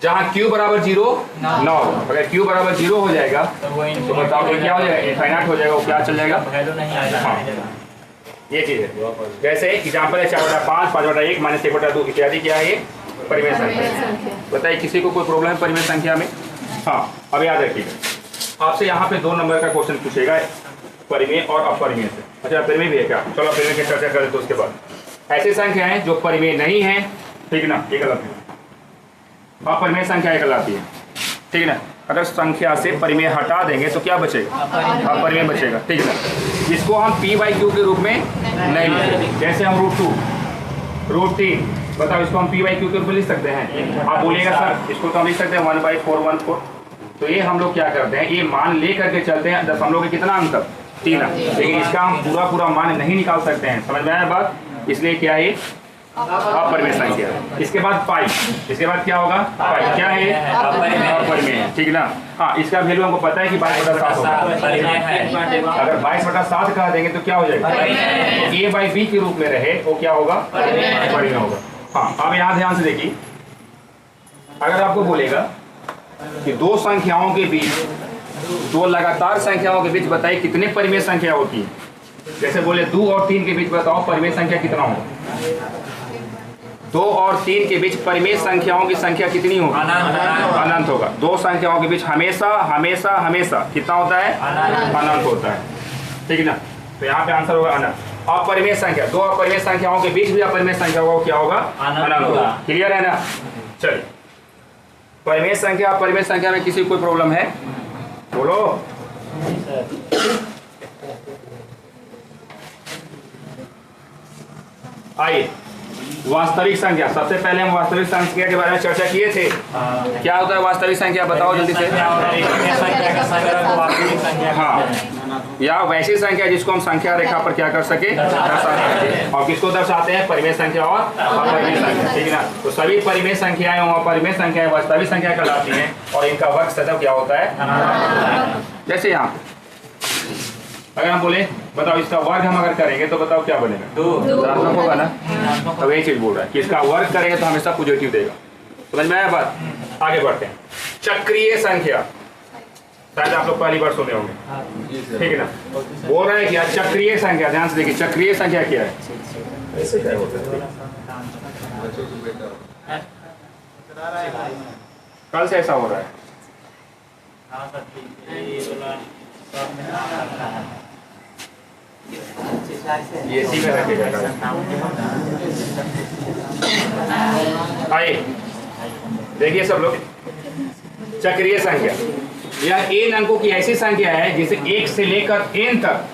जहाँ Q बराबर 0 न हो, अगर Q बराबर 0 हो जाएगा तो बताओ ये क्या हो जाएगा? इनफाइनाइट हो जाएगा। वो क्या चल जाएगा? हाँ, ये चीज है। जैसे एग्जाम्पल है 4/5, 5/1, -1/2 इत्यादि। क्या है ये? परिमेय संख्या। बताइए किसी को कोई प्रॉब्लम है परिमेय संख्या में? हाँ, अब याद रखिएगा, आपसे यहाँ पे 2 नंबर का क्वेश्चन पूछेगा परिमेय और अपरिमेय से। अच्छा, परिमेय भी है क्या? चलो परिमेय की चर्चा करें। तो उसके बाद ऐसी संख्याएं जो परिमेय नहीं है, ठीक ना, ये गलत है। अपरिमेय संख्या कहलाती है, ठीक ना। अगर संख्या से परिमेय हटा देंगे तो क्या बचेगा? अपरिमेय बचेगा, ठीक ना। इसको हम P by Q के रूप में नहीं लिखेंगे। जैसे हम √3, बताओ इसको हम P by Q के रूप में लिख सकते हैं? आप बोलिएगा सर इसको तो हम लिख सकते हैं 1/414। तो ये हम लोग क्या करते हैं, ये मान ले करके चलते हैं दशमलव के कितना अंक तक? 3 अंक। लेकिन इसका हम पूरा मान नहीं निकाल सकते हैं। समझ में आया बात? इसलिए क्या है? अपरिमेय संख्या। इसके बाद पाई, इसके बाद क्या होगा? पाई क्या है? अपरिमेय है, ठीक ना। हाँ, इसका वैल्यू हमको पता है कि 22/7 होगा। अगर 22/7 कह देंगे तो क्या हो जाएगा? A by B के रूप में रहे वो क्या होगा? अपरिमेय होगा। हाँ, अब यहाँ ध्यान से देखिए, अगर आपको बोलेगा कि 2 संख्याओं के बीच, 2 लगातार संख्याओं के बीच बताइए कितने परिमेय संख्या होती है। जैसे बोले 2 और 3 के बीच बताओ परिमेय संख्या कितना होगा? 2 और 3 के बीच परिमेय संख्याओं की संख्या कितनी होगी? अनंत होगा। 2 संख्याओं के बीच हमेशा हमेशा हमेशा कितना होता है? अनंत होता है, ठीक है ना। तो यहाँ पे आंसर होगा अनंत। अपरिमेय संख्या, 2 अपरिमेय संख्याओं के बीच भी अपरिमेय संख्या होगा, क्या होगा? अनंत होगा। क्लियर है ना? चलिए, परिमेय संख्या अपरिमेय संख्या में किसी कोई प्रॉब्लम है? बोलो। आइए, वास्तविक संख्या। सबसे पहले हम वास्तविक संख्या के बारे में चर्चा किए थे। क्या होता है वास्तविक संख्या? बताओ जल्दी से। हाँ, या वैसी संख्या जिसको हम संख्या रेखा पर क्या कर सके? दर्शा सके। और किसको दर्शाते हैं? परिमेय संख्या और अपरिमेय संख्या, ठीक है ना। तो सभी परिमेय संख्याएं और अपरिमेय संख्याएं वास्तविक संख्या कहलाती हैं और इनका वर्ग सदैव क्या होता है? जैसे यहाँ अगर हम बोले बताओ इसका वर्ग हम अगर करेंगे तो बताओ क्या बनेगा? 2 होगा ना। तो वही चीज बोल रहा है कि इसका वर्ग करेंगे तो हमेशा पॉजिटिव देगा। समझ में आया बात? आगे बढ़ते हैं। चक्रीय संख्या, शायद आप लोग पहली बार सुने होंगे, ठीक है ना। बोल रहे हैं कि चक्रीय संख्या, ध्यान से देखिए, चक्रीय संख्या क्या है? ऐसे क्या होता है? कल से ऐसा हो रहा है। ये इसी में रखेगा। आइए देखिए सब लोग, चक्रीय संख्या यह n अंकों की ऐसी संख्या है जिसे 1 से लेकर n तक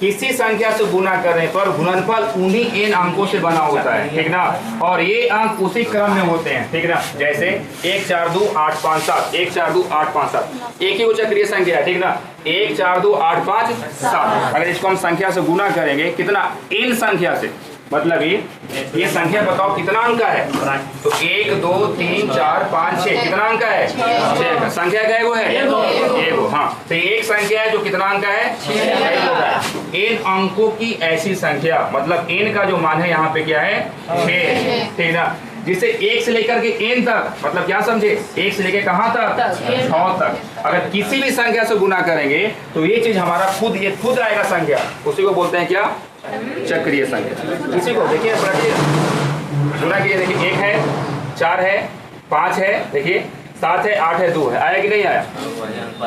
किसी संख्या से गुना करने पर गुणनफल उन्हीं n अंकों से बना होता है, ठीक ना। और ये अंक उसी क्रम में होते हैं, ठीक ना। जैसे 1 4 2 8 5 7, 1 4 2 8 5 7 एक ही वो चक्रीय संख्या है, ठीक ना। 1 4 2 8 5 7 अगर इसको हम संख्या से गुना करेंगे कितना? n संख्या से, मतलब ये संख्या बताओ कितना अंक का है? तो 1 2 3 4 5 6 कितना अंक का है? 6 संख्या का वो है एक। हाँ, तो ये एक संख्या है जो कितना अंक का है? 6। n अंकों की ऐसी संख्या, मतलब n का जो मान है यहाँ पे क्या है? 6, ठीक ना। जिसे 1 से लेकर के n तक, मतलब क्या समझे? 1 से लेकर कहाँ तक? 6 तक अगर किसी भी संख्या से गुना करेंगे तो ये चीज हमारा ये खुद आएगा संख्या, उसी को बोलते हैं क्या? चक्रीय संख्या। इसी को देखिए गुना कीजिए, देखिए 1 है, 4 है, 5 है, देखिए 7 है, 8 है, 2 है। आया कि नहीं आया?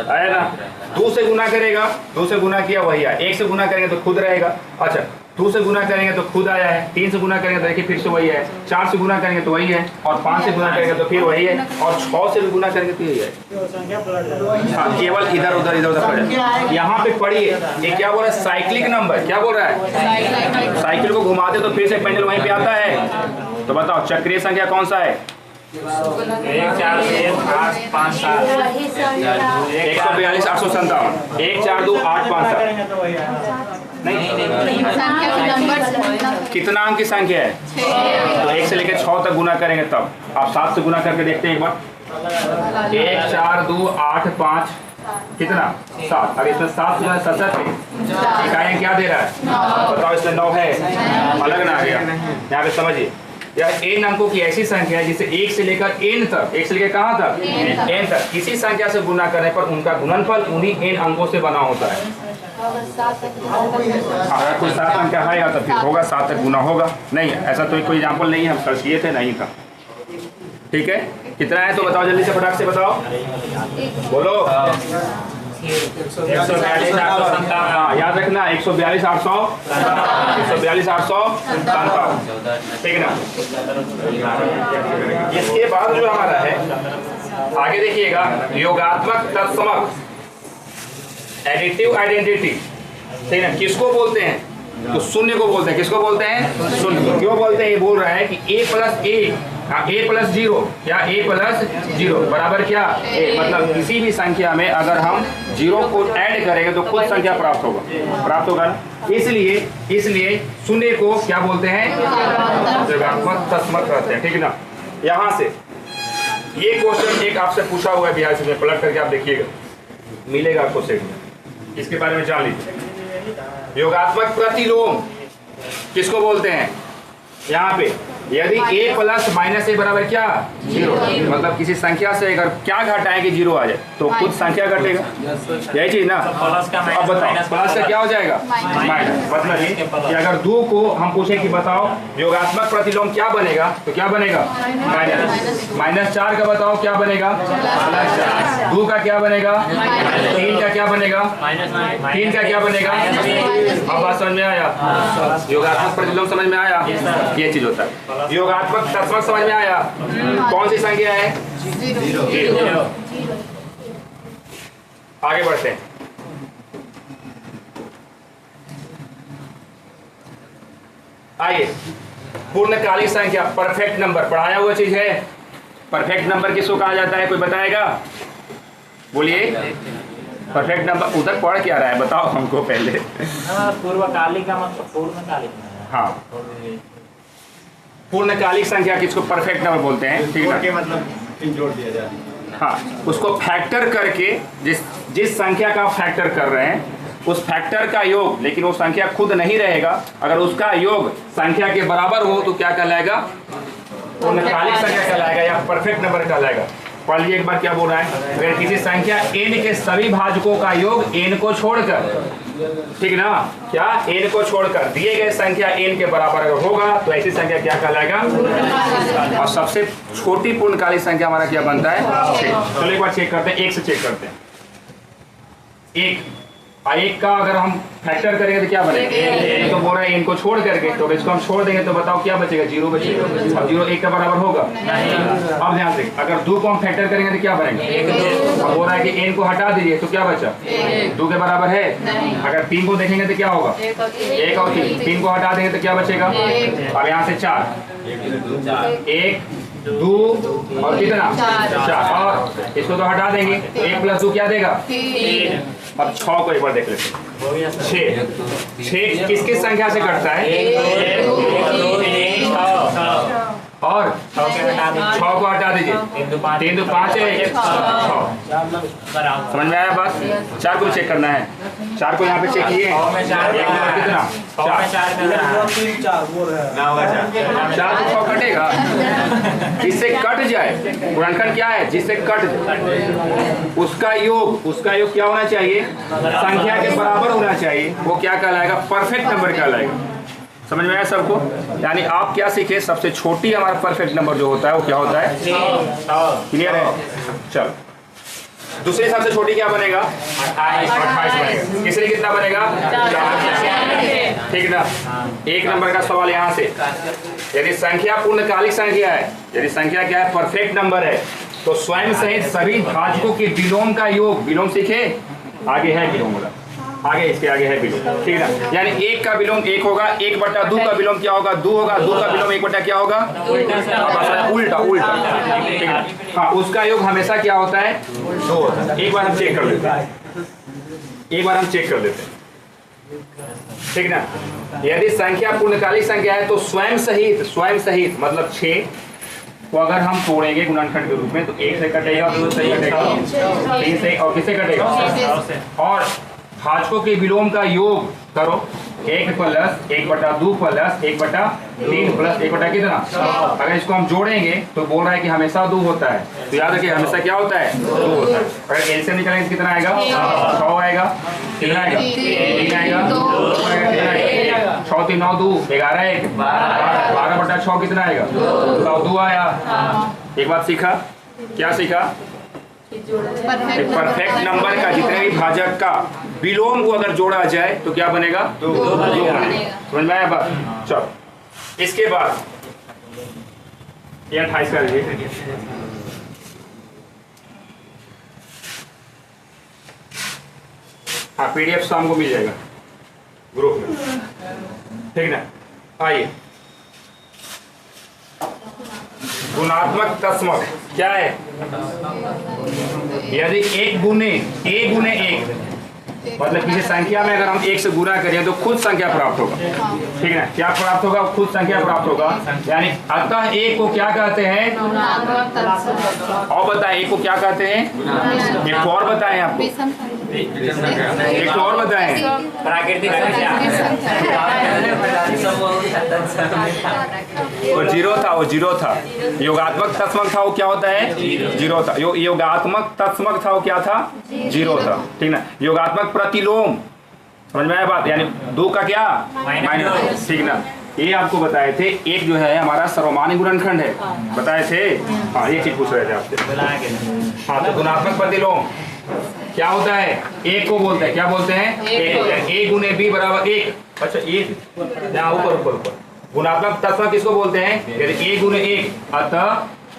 आया ना। 2 से गुना करेगा, 2 से गुना किया वही आया। 1 से गुना करेंगे तो खुद रहेगा। अच्छा, 2 से गुना करेंगे तो खुद आया है। 3 से गुना करेंगे तो देखिए फिर से वही है। 4 से गुना करेंगे तो वही है। और 5 से गुना करेंगे तो फिर वही है। और 6 से भी गुना करेंगे तो यही है। हाँ, केवल इधर उधर इधर उधर पड़े। यहाँ पे पढ़िए, ये क्या बोल रहा है? Cyclic number. क्या बोल रहा है? साइकिल को घुमाते तो फिर से पेंडल वहीं पे आता है। तो बताओ चक्रीय संख्या कौन सा है? 1 4 1 8 5 7 142 857 1 4 2 8 5 7 नहीं, कितना अंक की संख्या है? 6। तो 1 से लेकर 6 तक गुना करेंगे तब। आप 7 से गुना करके देखते हैं एक बार। 1 4 2 8 5 कितना? 7। अब इसमें 7 जो है 77 इकाइयाँ क्या दे रहा है? बताओ, इसमें 9 है, अलग ना आ गया। यहाँ पे समझिए, यह n अंकों की ऐसी संख्या है जिसे 1 से लेकर n तक, 1 से लेकर कहाँ तक? n तक किसी संख्या से गुना करने पर उनका गुणनफल उन्हीं n अंकों से बना होता है। अगर कोई 7 संख्या है तो फिर होगा 7 तक गुना होगा। नहीं, ऐसा तो कोई एग्जाम्पल नहीं है, हम सर्च किए थे, नहीं था। ठीक है, कितना है तो बताओ, जल्दी से फटाक से बताओ, बोलो। 142 857। हाँ, याद रखना 142 857, ठीक है ना। इसके बाद जो हमारा है आगे देखिएगा, योगात्मक तत्समक एडिटिव आइडेंटिटी, ठीक है। किसको बोलते हैं? तो शून्य को बोलते हैं। किसको बोलते हैं? शून्य। क्यों बोलते हैं? ये बोल रहा है कि a प्लस 0 या a प्लस 0 बराबर क्या? a। मतलब किसी भी संख्या में अगर हम 0 को ऐड करेंगे तो कुछ संख्या प्राप्त होगा ना। इसलिए शून्य को क्या बोलते हैं? योगात्मक तत्समक कहते हैं, ठीक है ना। यहाँ से ये क्वेश्चन एक आपसे पूछा हुआ है बिहार से, पलट करके आप देखिएगा, मिलेगा आपको सेट में। इसके बारे में जान लीजिए। योगात्मक प्रतिलोम किसको बोलते हैं? यहाँ पे यदि a प्लस माइनस ए बराबर क्या 0, मतलब किसी संख्या से अगर क्या घटाएं कि 0 आ जाए तो खुद संख्या घटेगा, यही चीज ना। अब बताओ प्लस से क्या हो जाएगा माइनस, मतलब ये कि अगर 2 को हम पूछे कि बताओ योगात्मक प्रतिलोम क्या बनेगा तो क्या बनेगा माइनस, -4 का बताओ क्या बनेगा +4, 2 का क्या बनेगा 3 का क्या बनेगा 3 का क्या बनेगा। अब बात समझ में आया, योगात्मक प्रतिलोम समझ में आया, ये चीज होता है। योगात्मक तत्समक समझ में आया, कौन सी संख्या है 0। आगे बढ़ते हैं। आइए पूर्णकालिक संख्या परफेक्ट नंबर पढ़ाया हुआ चीज है। परफेक्ट नंबर किसको कहा जाता है, कोई बताएगा, बोलिए। परफेक्ट नंबर उधर पढ़ क्या रहा है बताओ हमको पहले। पूर्वकालिक का मतलब पूर्णकालिक। हाँ, पूर्णकालिक संख्या किसको परफेक्ट नंबर बोलते हैं, ठीक है, मतलब जोड़ दिया जाए। हाँ, उसको फैक्टर करके जिस संख्या का फैक्टर कर रहे हैं उस फैक्टर का योग, लेकिन वो संख्या खुद नहीं रहेगा, अगर उसका योग संख्या के बराबर हो तो क्या कहलाएगा, पूर्णकालिक संख्या कहलाएगा या परफेक्ट नंबर कहलाएगा। पढ़ लीजिए एक बार क्या बोल रहा है, अगर किसी संख्या n के सभी भाजकों का योग n को छोड़कर, ठीक ना, क्या n को छोड़कर दिए गए संख्या n के बराबर अगर होगा तो ऐसी संख्या क्या कहलाएगा। और सबसे छोटी पूर्णकालिक संख्या हमारा क्या बनता है 6। चलो एक बार चेक करते हैं, 1 से चेक करते हैं। 1 का अगर हम फैक्टर करेंगे तो क्या बनेगा, तो बोल रहा है इनको छोड़ करके, तो इसको हम छोड़ देंगे तो बताओ क्या बचेगा, 0 बचेगा। अब 0 1 का बराबर होगा। अब ध्यान से अगर 2 को हम फैक्टर करेंगे तो क्या बनेगा, अब बोल रहा है कि n को हटा दीजिए तो क्या बचा 2 के बराबर है। अगर 3 को देखेंगे तो क्या होगा 1 और 3 को हटा देंगे तो क्या बचेगा। अब यहाँ से 4 1 2 और कितना 4, और इसको तो हटा देंगे, 1 + 2 क्या देगा 3। अब 6 को एक बार देख लेते हैं। 6 किसकी संख्या से कटता है, 1 और 6 को हटा दीजिए, 3 2 5 है 6। समझ में आया बात। 4 को चेक करना है, 4 को यहाँ पे चेक किए, कितना 4 तो 6 कटेगा, जिससे कट जाए गुणनखंड क्या है, जिससे कट जाए उसका योग क्या होना चाहिए, संख्या के बराबर होना चाहिए, वो क्या कहलाएगा, परफेक्ट नंबर कहलाएगा। समझ में आया सबको। यानी आप क्या सीखे, सबसे छोटी हमारा परफेक्ट नंबर जो होता है वो क्या होता है क्लियर है। चल दूसरी सबसे छोटी क्या बनेगा 28 बनेगा। तीसरी कितना बनेगा 4, ठीक ना। 1 नंबर का सवाल यहाँ से, यदि संख्या पूर्णकालिक संख्या है, यदि संख्या क्या है परफेक्ट नंबर है, तो स्वयं सहित सभी भाजकों के विलोम का योग, विलोम सीखे, आगे है विलोम होगा, आगे इसके आगे है विलोम, ठीक है। यानी 1 का विलोम 1 होगा, 1/2 का विलोम क्या होगा 2 होगा, 2 का विलोम 1/ क्या होगा उल्टा, ठीक है। हाँ, उसका योग हमेशा क्या होता है 2 होता है। एक बार हम चेक कर लेते हैं, ठीक ना। यदि संख्या पूर्णकालिक संख्या है तो स्वयं सहित मतलब 6 को अगर हम तोड़ेंगे गुणनखंड के रूप में तो 1 से कटेगा, 2 से कटेगा, 3 से, और किससे कटेगा, और भाजकों के विलोम का योग करो, 1 + 1/2 + 1/3 + 1/ कितना। अगर इसको हम जोड़ेंगे तो बोल रहा है कि हमेशा 2 होता है, तो याद रखिए हमेशा क्या होता है 2 होता है। अगर एलसीएम निकालेंगे कितना आएगा 6 आएगा, कितना आएगा 3 आएगा, 2 आएगा, कितना आएगा 6 3 9 2 11 1 12/6 कितना आएगा 2 आया। एक बात सीखा, क्या सीखा, परफेक्ट नंबर का जितने भी भाजक का विलोम को अगर जोड़ा जाए तो क्या बनेगा 2 बनेगा। समझ में आया बात। चलो इसके बाद ये 28 कर लीजिए। हाँ, PDF शाम को मिल जाएगा ग्रुप में, ठीक ना। आइए गुणात्मक तस्मक क्या है, यदि 1 गुने 1 मतलब किसी संख्या में अगर हम 1 से गुणा करें तो खुद संख्या प्राप्त होगा, ठीक है। क्या प्राप्त होगा, खुद संख्या प्राप्त होगा। यानी अतः 1 को क्या कहते हैं, और बताएं 1 को क्या कहते हैं, एक और बताएं आपको, एक तो और बताएं। प्राकृतिक संख्या वो जीरो था, वो जीरो था। योगात्मक तत्समक था, वो क्या होता है? जीरो था। योगात्मक तत्समक था, वो क्या था? जीरो था। ठीक ना। योगात्मक प्रतिलोम, समझ में आया बात? यानी 2 का क्या? माइनस। ठीक ना। ये आपको बताए थे। एक जो है हमारा सर्वमान्य गुणनखंड है, बताए थे। हाँ, ये चीज पूछ रहे थे आपसे। हाँ, तो गुणात्मक प्रतिलोम क्या होता है? एक को बोलते हैं, क्या बोलते हैं? एक। ए गुने बी बराबर 1। अच्छा, एक यहाँ ऊपर ऊपर ऊपर। गुणात्मक तत्व किसको बोलते हैं? यदि ए गुने 1, अतः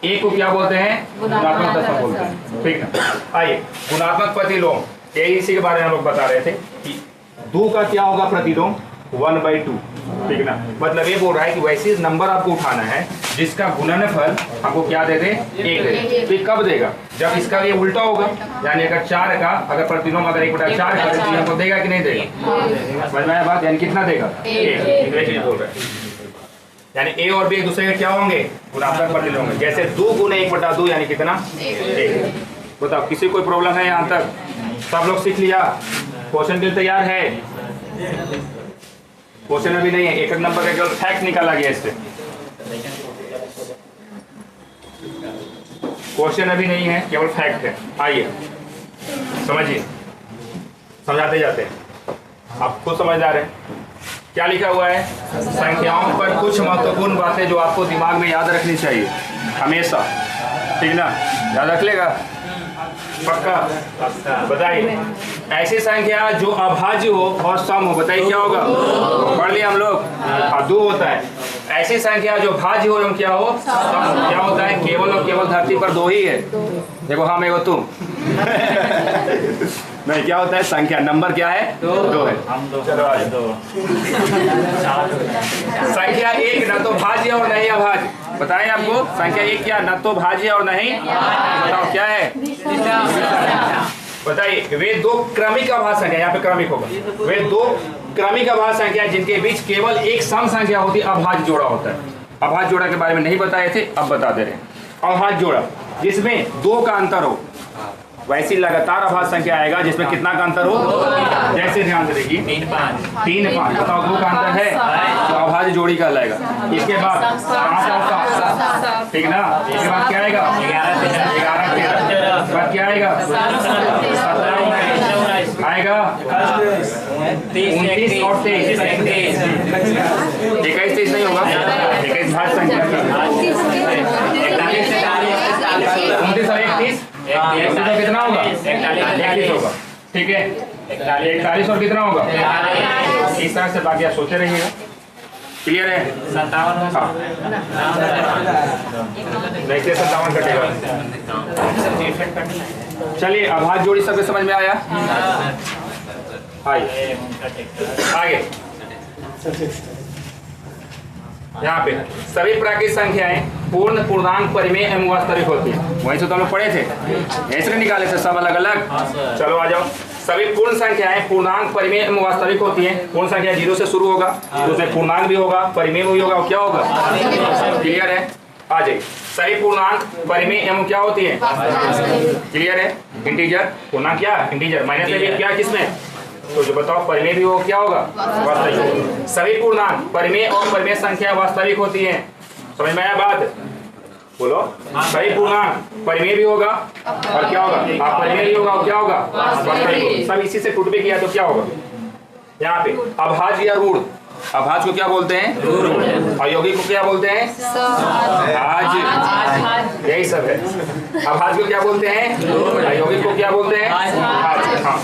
एक को क्या बोलते हैं? गुणात्मक तत्व बोलते हैं। ठीक है। आइए, गुणात्मक प्रतिलोम, यही इसी के बारे में हम लोग बता रहे थे कि 2 का क्या होगा प्रतिलोम? 1/2। ठीक है ना। मतलब ये बोल रहा है कि वैसे नंबर आपको उठाना है जिसका गुणनफल हमको क्या दे दे? 1 दे। तो कब देगा? जब इसका ये उल्टा होगा, यानी अगर 4 का अगर प्रतिलोम अगर 1/4 का तो हमको देगा कि नहीं देगा? समझ में आया बात? यानी कितना देगा? 1। ये चीज बोल रहा है। यानी ए और बी एक दूसरे के क्या होंगे? गुणात्मक प्रतिलोम होंगे। जैसे 2 गुने 1/2 यानी कितना? 1। बताओ, किसी कोई प्रॉब्लम है यहाँ तक? सब लोग सीख लिया? क्वेश्चन के लिए तैयार है? क्वेश्चन अभी नहीं है, एक नंबर का केवल फैक्ट निकाला गया इससे। क्वेश्चन अभी नहीं है, केवल फैक्ट है। आइए समझिए, समझाते जाते हैं। आप खुद समझदार हैं। क्या लिखा हुआ है? संख्याओं पर कुछ महत्वपूर्ण बातें जो आपको दिमाग में याद रखनी चाहिए हमेशा। ठीक ना? याद रख लेगा पक्का? बताइए, ऐसी संख्या जो अभाज्य हो और सम हो, बताइए क्या होगा? पढ़ लिया हम लोग। 2 होता है। ऐसी संख्या जो भाज्य हो एवं क्या हो? सम हो। क्या होता है? केवल और केवल धरती पर 2 ही है। देखो, हम एगो तुम। नहीं, क्या होता है? संख्या नंबर क्या है? 2 है। चलो आ जाओ। संख्या 1 न तो भाज्य और नहीं अभाज्य। बताएं आपको, संख्या 1 क्या? न तो भाज्य और नहीं, बताओ क्या है? बताइए, वे 2 क्रमिक अभाज्य संख्या, यहाँ पे क्रमिक होगा। वे 2 क्रमिक अभाज्य संख्या जिनके बीच केवल एक सम संख्या होती है, अभाज्य जोड़ा होता है। अभाज्य जोड़ा के बारे में नहीं बताए थे, अब बता दे रहे हैं। अभाज्य जोड़ा जिसमें 2 का अंतर हो, वैसी लगातार अभाज्य संख्या आएगा जिसमें कितना का अंतर हो? जैसे ध्यान से देखिए, 3 5 3 5। बताओ, 2 का अंतर है तो अभाज्य जोड़ी कहलाएगा। इसके बाद 5 और 7, ठीक ना। इसके बाद क्या आएगा? 11 13। इसके बाद क्या आएगा? 17 आएगा। 29 और 23। 21 23 नहीं होगा, 21 भाज्य संख्या। 29 और 31 कितना होगा? 41 होगा। ठीक है, 41 और कितना होगा? इस तरह से बाकी आप सोचे रहिएगा। क्लियर है? 57 देखिए, 57 कटेगा। चलिए, अभाज्य जोड़ी सबके समझ में आया? आइए आगे। यहाँ पे सभी प्राकृतिक संख्याएं पूर्ण पूर्णांक परिमेय एवं वास्तविक होती है। वहीं से तो हम लोग पढ़े थे, ऐसे निकाले थे सब अलग अलग। चलो आ जाओ। सभी पूर्ण संख्याएं पूर्णांक परिमेय एवं वास्तविक होती हैं। पूर्ण संख्या 0 से शुरू होगा, उसमें पूर्णांक भी होगा, परिमेय भी होगा, और क्या होगा? क्लियर है? आ जाइए। सही पूर्णांक परिमेय एवं क्या होती है? क्लियर है? इंटीजर पूर्णांक क्या? इंटीजर। माइनस में क्या किसमें? तो जो बताओ, परिमेय भी हो क्या होगा? वास्तविक। सभी पूर्णांक परिमेय और परिमेय संख्या वास्तविक होती है। समझ में आया बात? बोलो। सही पूर्णांक परिमेय भी होगा और क्या होगा? परिमेय भी होगा और क्या होगा? वास्तविक। सब इसी से टूट भी किया तो क्या होगा? यहाँ पे अभाज्य या रूढ़। अभाज्य को क्या बोलते हैं? अयोगी को क्या बोलते हैं? भाज्य। यही सब है। अभाज्य को क्या बोलते हैं? अयोगी को क्या बोलते हैं? हाँ।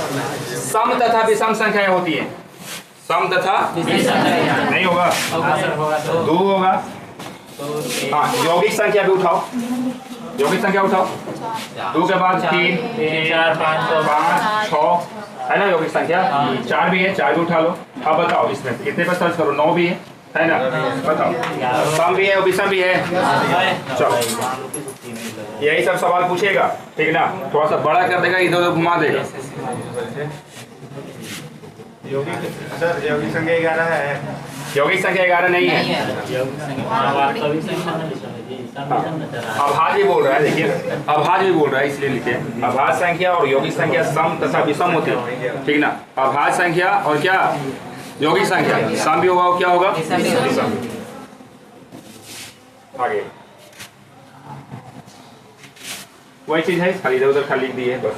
सम तथा विषम संख्याएं होती हैं। सम तथा नहीं होगा, 2 होगा। हाँ, यौगिक संख्या भी उठाओ। यौगिक संख्या उठाओ। 2 के बाद 3 4 5 5 6 है ना यौगिक संख्या। 4 भी है, 4 भी उठा लो। अब बताओ, इसमें कितने पर सर्च करो? 9 भी है ना? बताओ, सम भी है और विषम भी है। चलो, यही सब सवाल पूछेगा। ठीक ना? थोड़ा सा बड़ा कर देगा, इधर उधर घुमा देगा। सर यौगिक संख्या 11 है। यौगिक संख्या 11 नहीं है, वास्तविक संख्या नहीं लिखा है जी, समीकरण में चला है। अभाज्य भी बोल रहा है, देखिए अभाज्य भी बोल रहा है, इसलिए लिखे अभाज्य संख्या और यौगिक संख्या सम तथा विषम होते हैं, ठीक ना। अभाज्य संख्या और क्या यौगिक संख्या सम भी होगा, क्या होगा विषम। आगे वही चीज है, खाली इधर उधर खाली लिख दी है बस।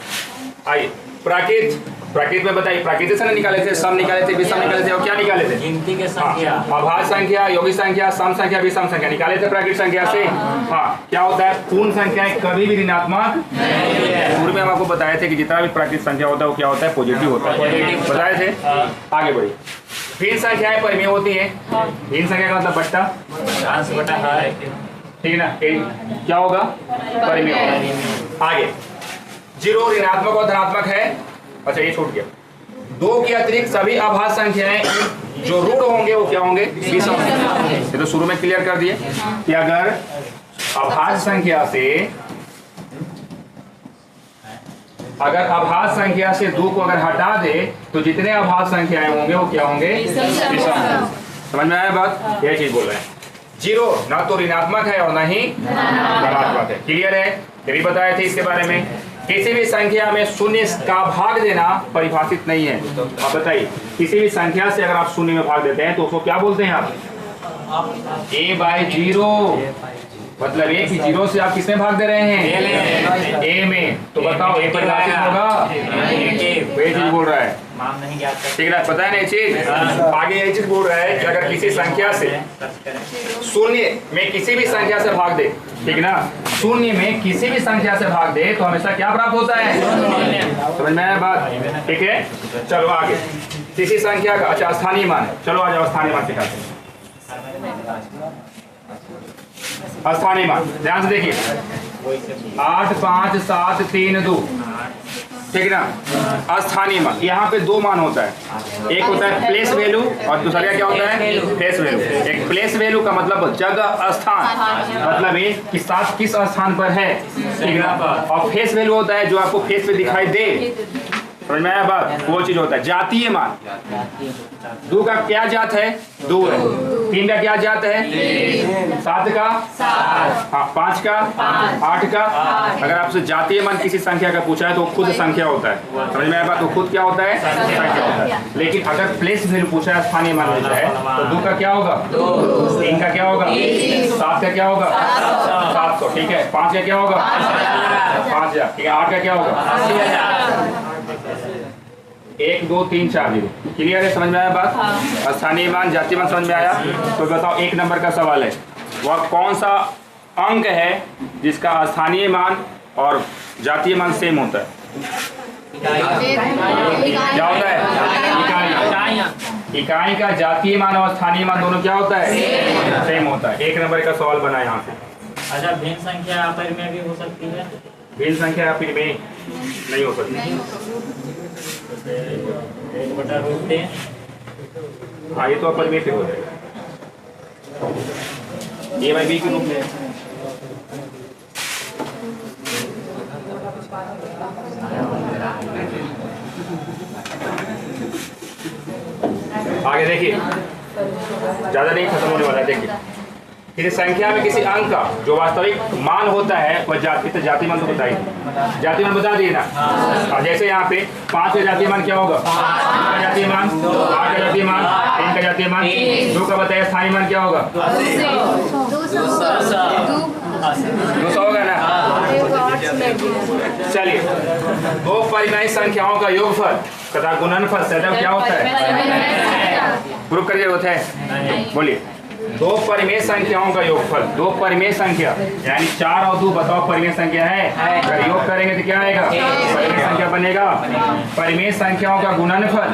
आइए प्राकृत में बताइए, प्राकृत से निकाले थे, सम निकाले थे, विषम निकाले थे और क्या निकाले थे? गिनती के संख्या, अभाज्य संख्या, यौगिक संख्या, सम संख्या, विषम संख्या निकाले थे प्राकृत संख्या से। हाँ, क्या होता है? पूर्ण संख्याएं कभी भी ऋणात्मक पूर्व में हम आपको बताए थे कि जितना भी प्राकृत संख्या होता है वो क्या होता है? पॉजिटिव होता है, बताए थे। आगे बढ़िए, भिन्न संख्याएं परिमेय होती हैं। भिन्न संख्या का मतलब बट्टा, अंश बटा है, ठीक है ना, क्या होगा? परिमेय होगा। आगे जीरो ऋणात्मक और धनात्मक है, अच्छा ये छूट गया। दो के अतिरिक्त सभी अभाज्य संख्याएं जो ऋण होंगे वो क्या होंगे? विषम। ये तो शुरू में क्लियर कर दिए कि अगर अभाज्य संख्या से दो को अगर हटा दे तो जितने अभाज्य संख्याएं होंगे वो क्या होंगे? विषम। समझ में आया बात? यह चीज बोल रहे हैं। जीरो ना तो ऋणात्मक है और ना ही धनात्मक है, क्लियर है? ये भी बताए थे इसके बारे में। किसी भी संख्या में शून्य का भाग देना परिभाषित नहीं है। आप बताइए, किसी भी संख्या से अगर आप शून्य में भाग देते हैं तो उसको क्या बोलते हैं आप? a/0, मतलब ए की जीरो से आप किसमें भाग दे रहे हैं? ए में। तो बताओ ए परिभाषित होगा? वही चीज बोल रहा है, मान नहीं ज्ञात कर, ठीक है, पता है ना ये चीज। आगे ये चीज बोल रहा है कि अगर किसी संख्या से शून्य में किसी भी संख्या से भाग दे, ठीक ना, शून्य में किसी भी संख्या से भाग दे तो हमेशा क्या प्राप्त होता है? समझ में आया बात? ठीक है, चलो आगे। किसी संख्या का, अच्छा स्थानीय मान है, चलो आ जाओ स्थानीय मान सिखाते हैं। स्थानीय मान ध्यान से देखिए, 8 5 7 3 2, ठीक ना। स्थानीय मान, यहाँ पे दो मान होता है, एक होता है प्लेस वैल्यू और दूसरा क्या होता है? Face value. एक प्लेस वैल्यू का मतलब जगह स्थान, मतलब ये कि साथ किस स्थान पर है, ठीक ना। और फेस वैल्यू होता है जो आपको फेस पे दिखाई दे। समझ में आया बात? वो चीज होता है जातीय मान। दो का क्या जात है? दो है। तीन का क्या जात है? 7 का, हाँ 5 का, 8 का। अगर आपसे जातीय मान किसी संख्या का पूछा है तो खुद संख्या होता है। समझ में आया बात? तो खुद क्या होता है? संख्या होता है। लेकिन अगर प्लेस वैल्यू पूछा है, स्थानीय मान पूछा है, तो 2 का क्या होगा? 3 का क्या होगा? 7 का क्या होगा? 700, ठीक है। 5 का क्या होगा? 5000, ठीक है। 8 का क्या होगा? 1 2 3 4 0, क्लियर है? समझ में आया बात? स्थानीय मान, जातीय मान समझ में आया? तो बताओ, 1 नंबर का सवाल है, वह कौन सा अंक है जिसका स्थानीय मान और जातीय मान सेम होता है? क्या होता है? इकाई का जातीय मान और स्थानीय मान दोनों क्या होता है? सेम होता है। 1 नंबर का सवाल बना यहाँ से। अच्छा भिन्न संख्या अपरिमेय भी हो सकती है? भिन्न संख्या अपरिमेय नहीं हो सकती। 1/√3, हाँ ये तो अपरिमेय पे हो जाएगा, a/b के रूप में। आगे देखिए, ज्यादा नहीं खत्म होने वाला है। देखिए, किसी संख्या में किसी अंक का जो वास्तविक मान होता है वह जातीय मान तो बताइए, जातीय मान बता दिए ना। और जैसे यहाँ पे 5 का जातीय मान क्या होगा? 6 का जातीय मान, 8 का जातीय मान, 3 का जातीय मान, 2 का बताया स्थानीय मान क्या होगा? 200 होगा ना। चलिए, दो परिमेय संख्याओं का योगफल तथा गुणनफल सदैव क्या होता है? ग्रुप करिए, होता है, बोलिए। दो परिमेय संख्याओं का योगफल, दो परिमेय संख्या यानी 4 और 2 बताओ परिमेय संख्या है? अगर योग करेंगे तो क्या आएगा? परिमेय संख्या बनेगा। परिमेय संख्याओं का गुणनफल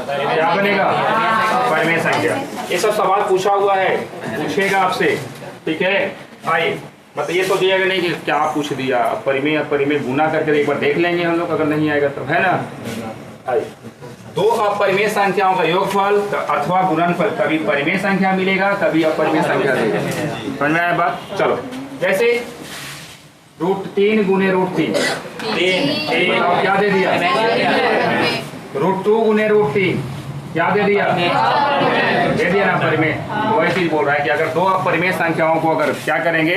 क्या बनेगा? परिमेय संख्या। ये सब सवाल पूछा हुआ है, पूछेगा आपसे, ठीक है। आइए, मतलब ये सोचिएगा नहीं कि क्या पूछ दिया, परिमेय गुना करके एक बार देख लेंगे हम लोग, अगर नहीं आएगा तो, है ना। आइए, दो अपरिमेय संख्याओं का योगफल अथवा गुणनफल, कभी परिमेय संख्या मिलेगा कभी अपरिमेय संख्या मिलेगा। समझ में आया बात? चलो, जैसे √3 गुने √3, बताओ क्या दे दिया? √2 गुने √2, 3 क्या दे दिया ना परिमेय। वही चीज बोल रहा है कि अगर दो अपरिमेय संख्याओं को अगर क्या करेंगे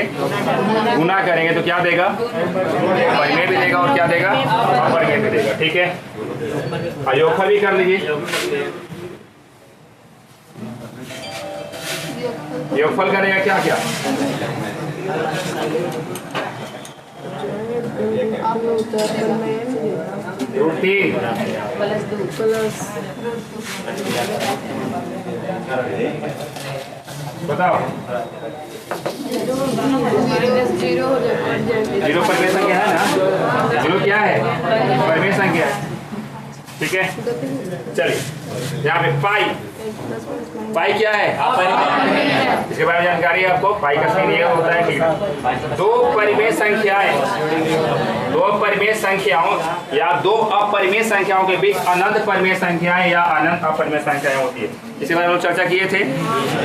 गुना करेंगे तो क्या देगा परिमेय भी देगा और क्या देगा अपरिमेय भी देगा। ठीक है, योगफल भी कर लीजिए। योगफल करेगा क्या क्या √3 बताओ। जीरो परिमेय संख्या है ना, जीरो क्या है परिमेय संख्या है। ठीक है, चलिए यहाँ पे पाई क्या है इसके बारे में जानकारी है आपको। पाई का सीन ये होता है। ठीक है, दो परिमेय संख्याओं या दो अपरिमेय संख्याओं के बीच अनंत परिमेय संख्याएं या अनंत अपरिमेय संख्याएं होती है। इसके बारे में चर्चा किए थे।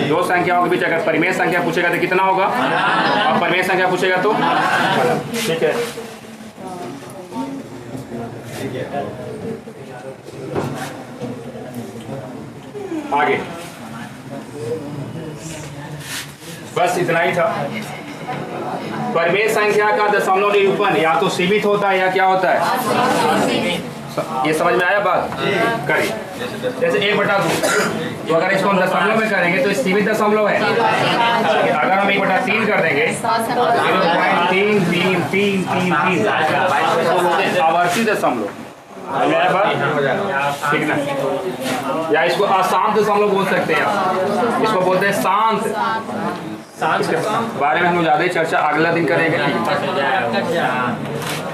दो संख्याओं के बीच अगर परिमेय संख्या पूछेगा तो कितना होगा, अपरिमेय संख्या पूछेगा तो। ठीक है, आगे बस इतना ही था। परिमेय संख्या का दशमलव निरूपण या तो सीमित होता है या क्या होता है। ये समझ में आया बात। करिए, जैसे 1/2 तो अगर इसको हम दशमलव में करेंगे तो सीमित दशमलव है। अगर हम 1/3 कर देंगे 0.3333 आवर्ती दशमलव। ठीक ना, या इसको अशांत दशमलव बोल सकते हैं आप। इसको बोलते हैं शांत। इसके बारे में हम लोग ज्यादा ही चर्चा अगला दिन करेंगे।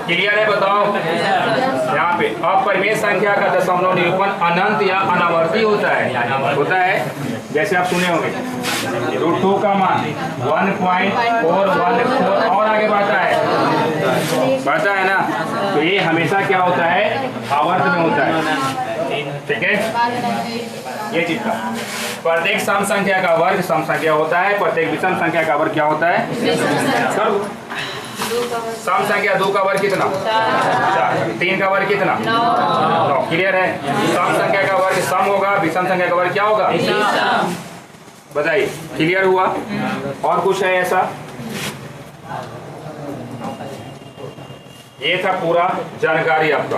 क्लियर है, बताओ। यहाँ पे अपरिमेय संख्या का दशमलव निरूपण अनंत या अनावर्ती होता है। जैसे आप सुने होंगे √2 का मान 1.414 और आगे बढ़ता है ना, तो ये हमेशा क्या होता है आवर्त में होता है। ठीक है, ये चीज का प्रत्येक सम संख्या का वर्ग सम संख्या होता है, प्रत्येक विषम संख्या का वर्ग क्या होता है सर। सम संख्या 2 का वर्ग कितना 4, 3 का वर्ग कितना 9। क्लियर है, सम संख्या का वर्ग सम होगा, विषम संख्या का वर्ग क्या होगा। बताइए, क्लियर हुआ। और कुछ है ऐसा। ये था पूरा जानकारी आपका।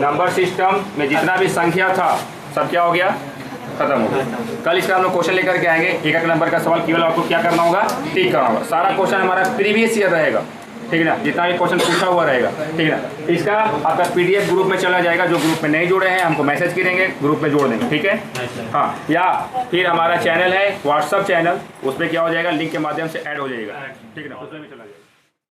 नंबर सिस्टम में जितना भी संख्या था सब क्या हो गया, खत्म हो गया। कल इसका हम लोग क्वेश्चन लेकर के आएंगे। एक नंबर का सवाल केवल आपको क्या करना होगा, टिक करना होगा। सारा क्वेश्चन हमारा प्रीवियस ईयर रहेगा। ठीक है ना, जितना भी क्वेश्चन पूछा हुआ रहेगा। ठीक है ना, इसका आपका PDF ग्रुप में चला जाएगा। जो ग्रुप में नहीं जुड़े हैं हमको मैसेज करेंगे, ग्रुप में जोड़ देंगे। ठीक है, हाँ। या फिर हमारा चैनल है व्हाट्सअप चैनल, उस पर क्या हो जाएगा लिंक के माध्यम से ऐड हो जाएगा। ठीक है ना, उसमें भी चला जाएगा।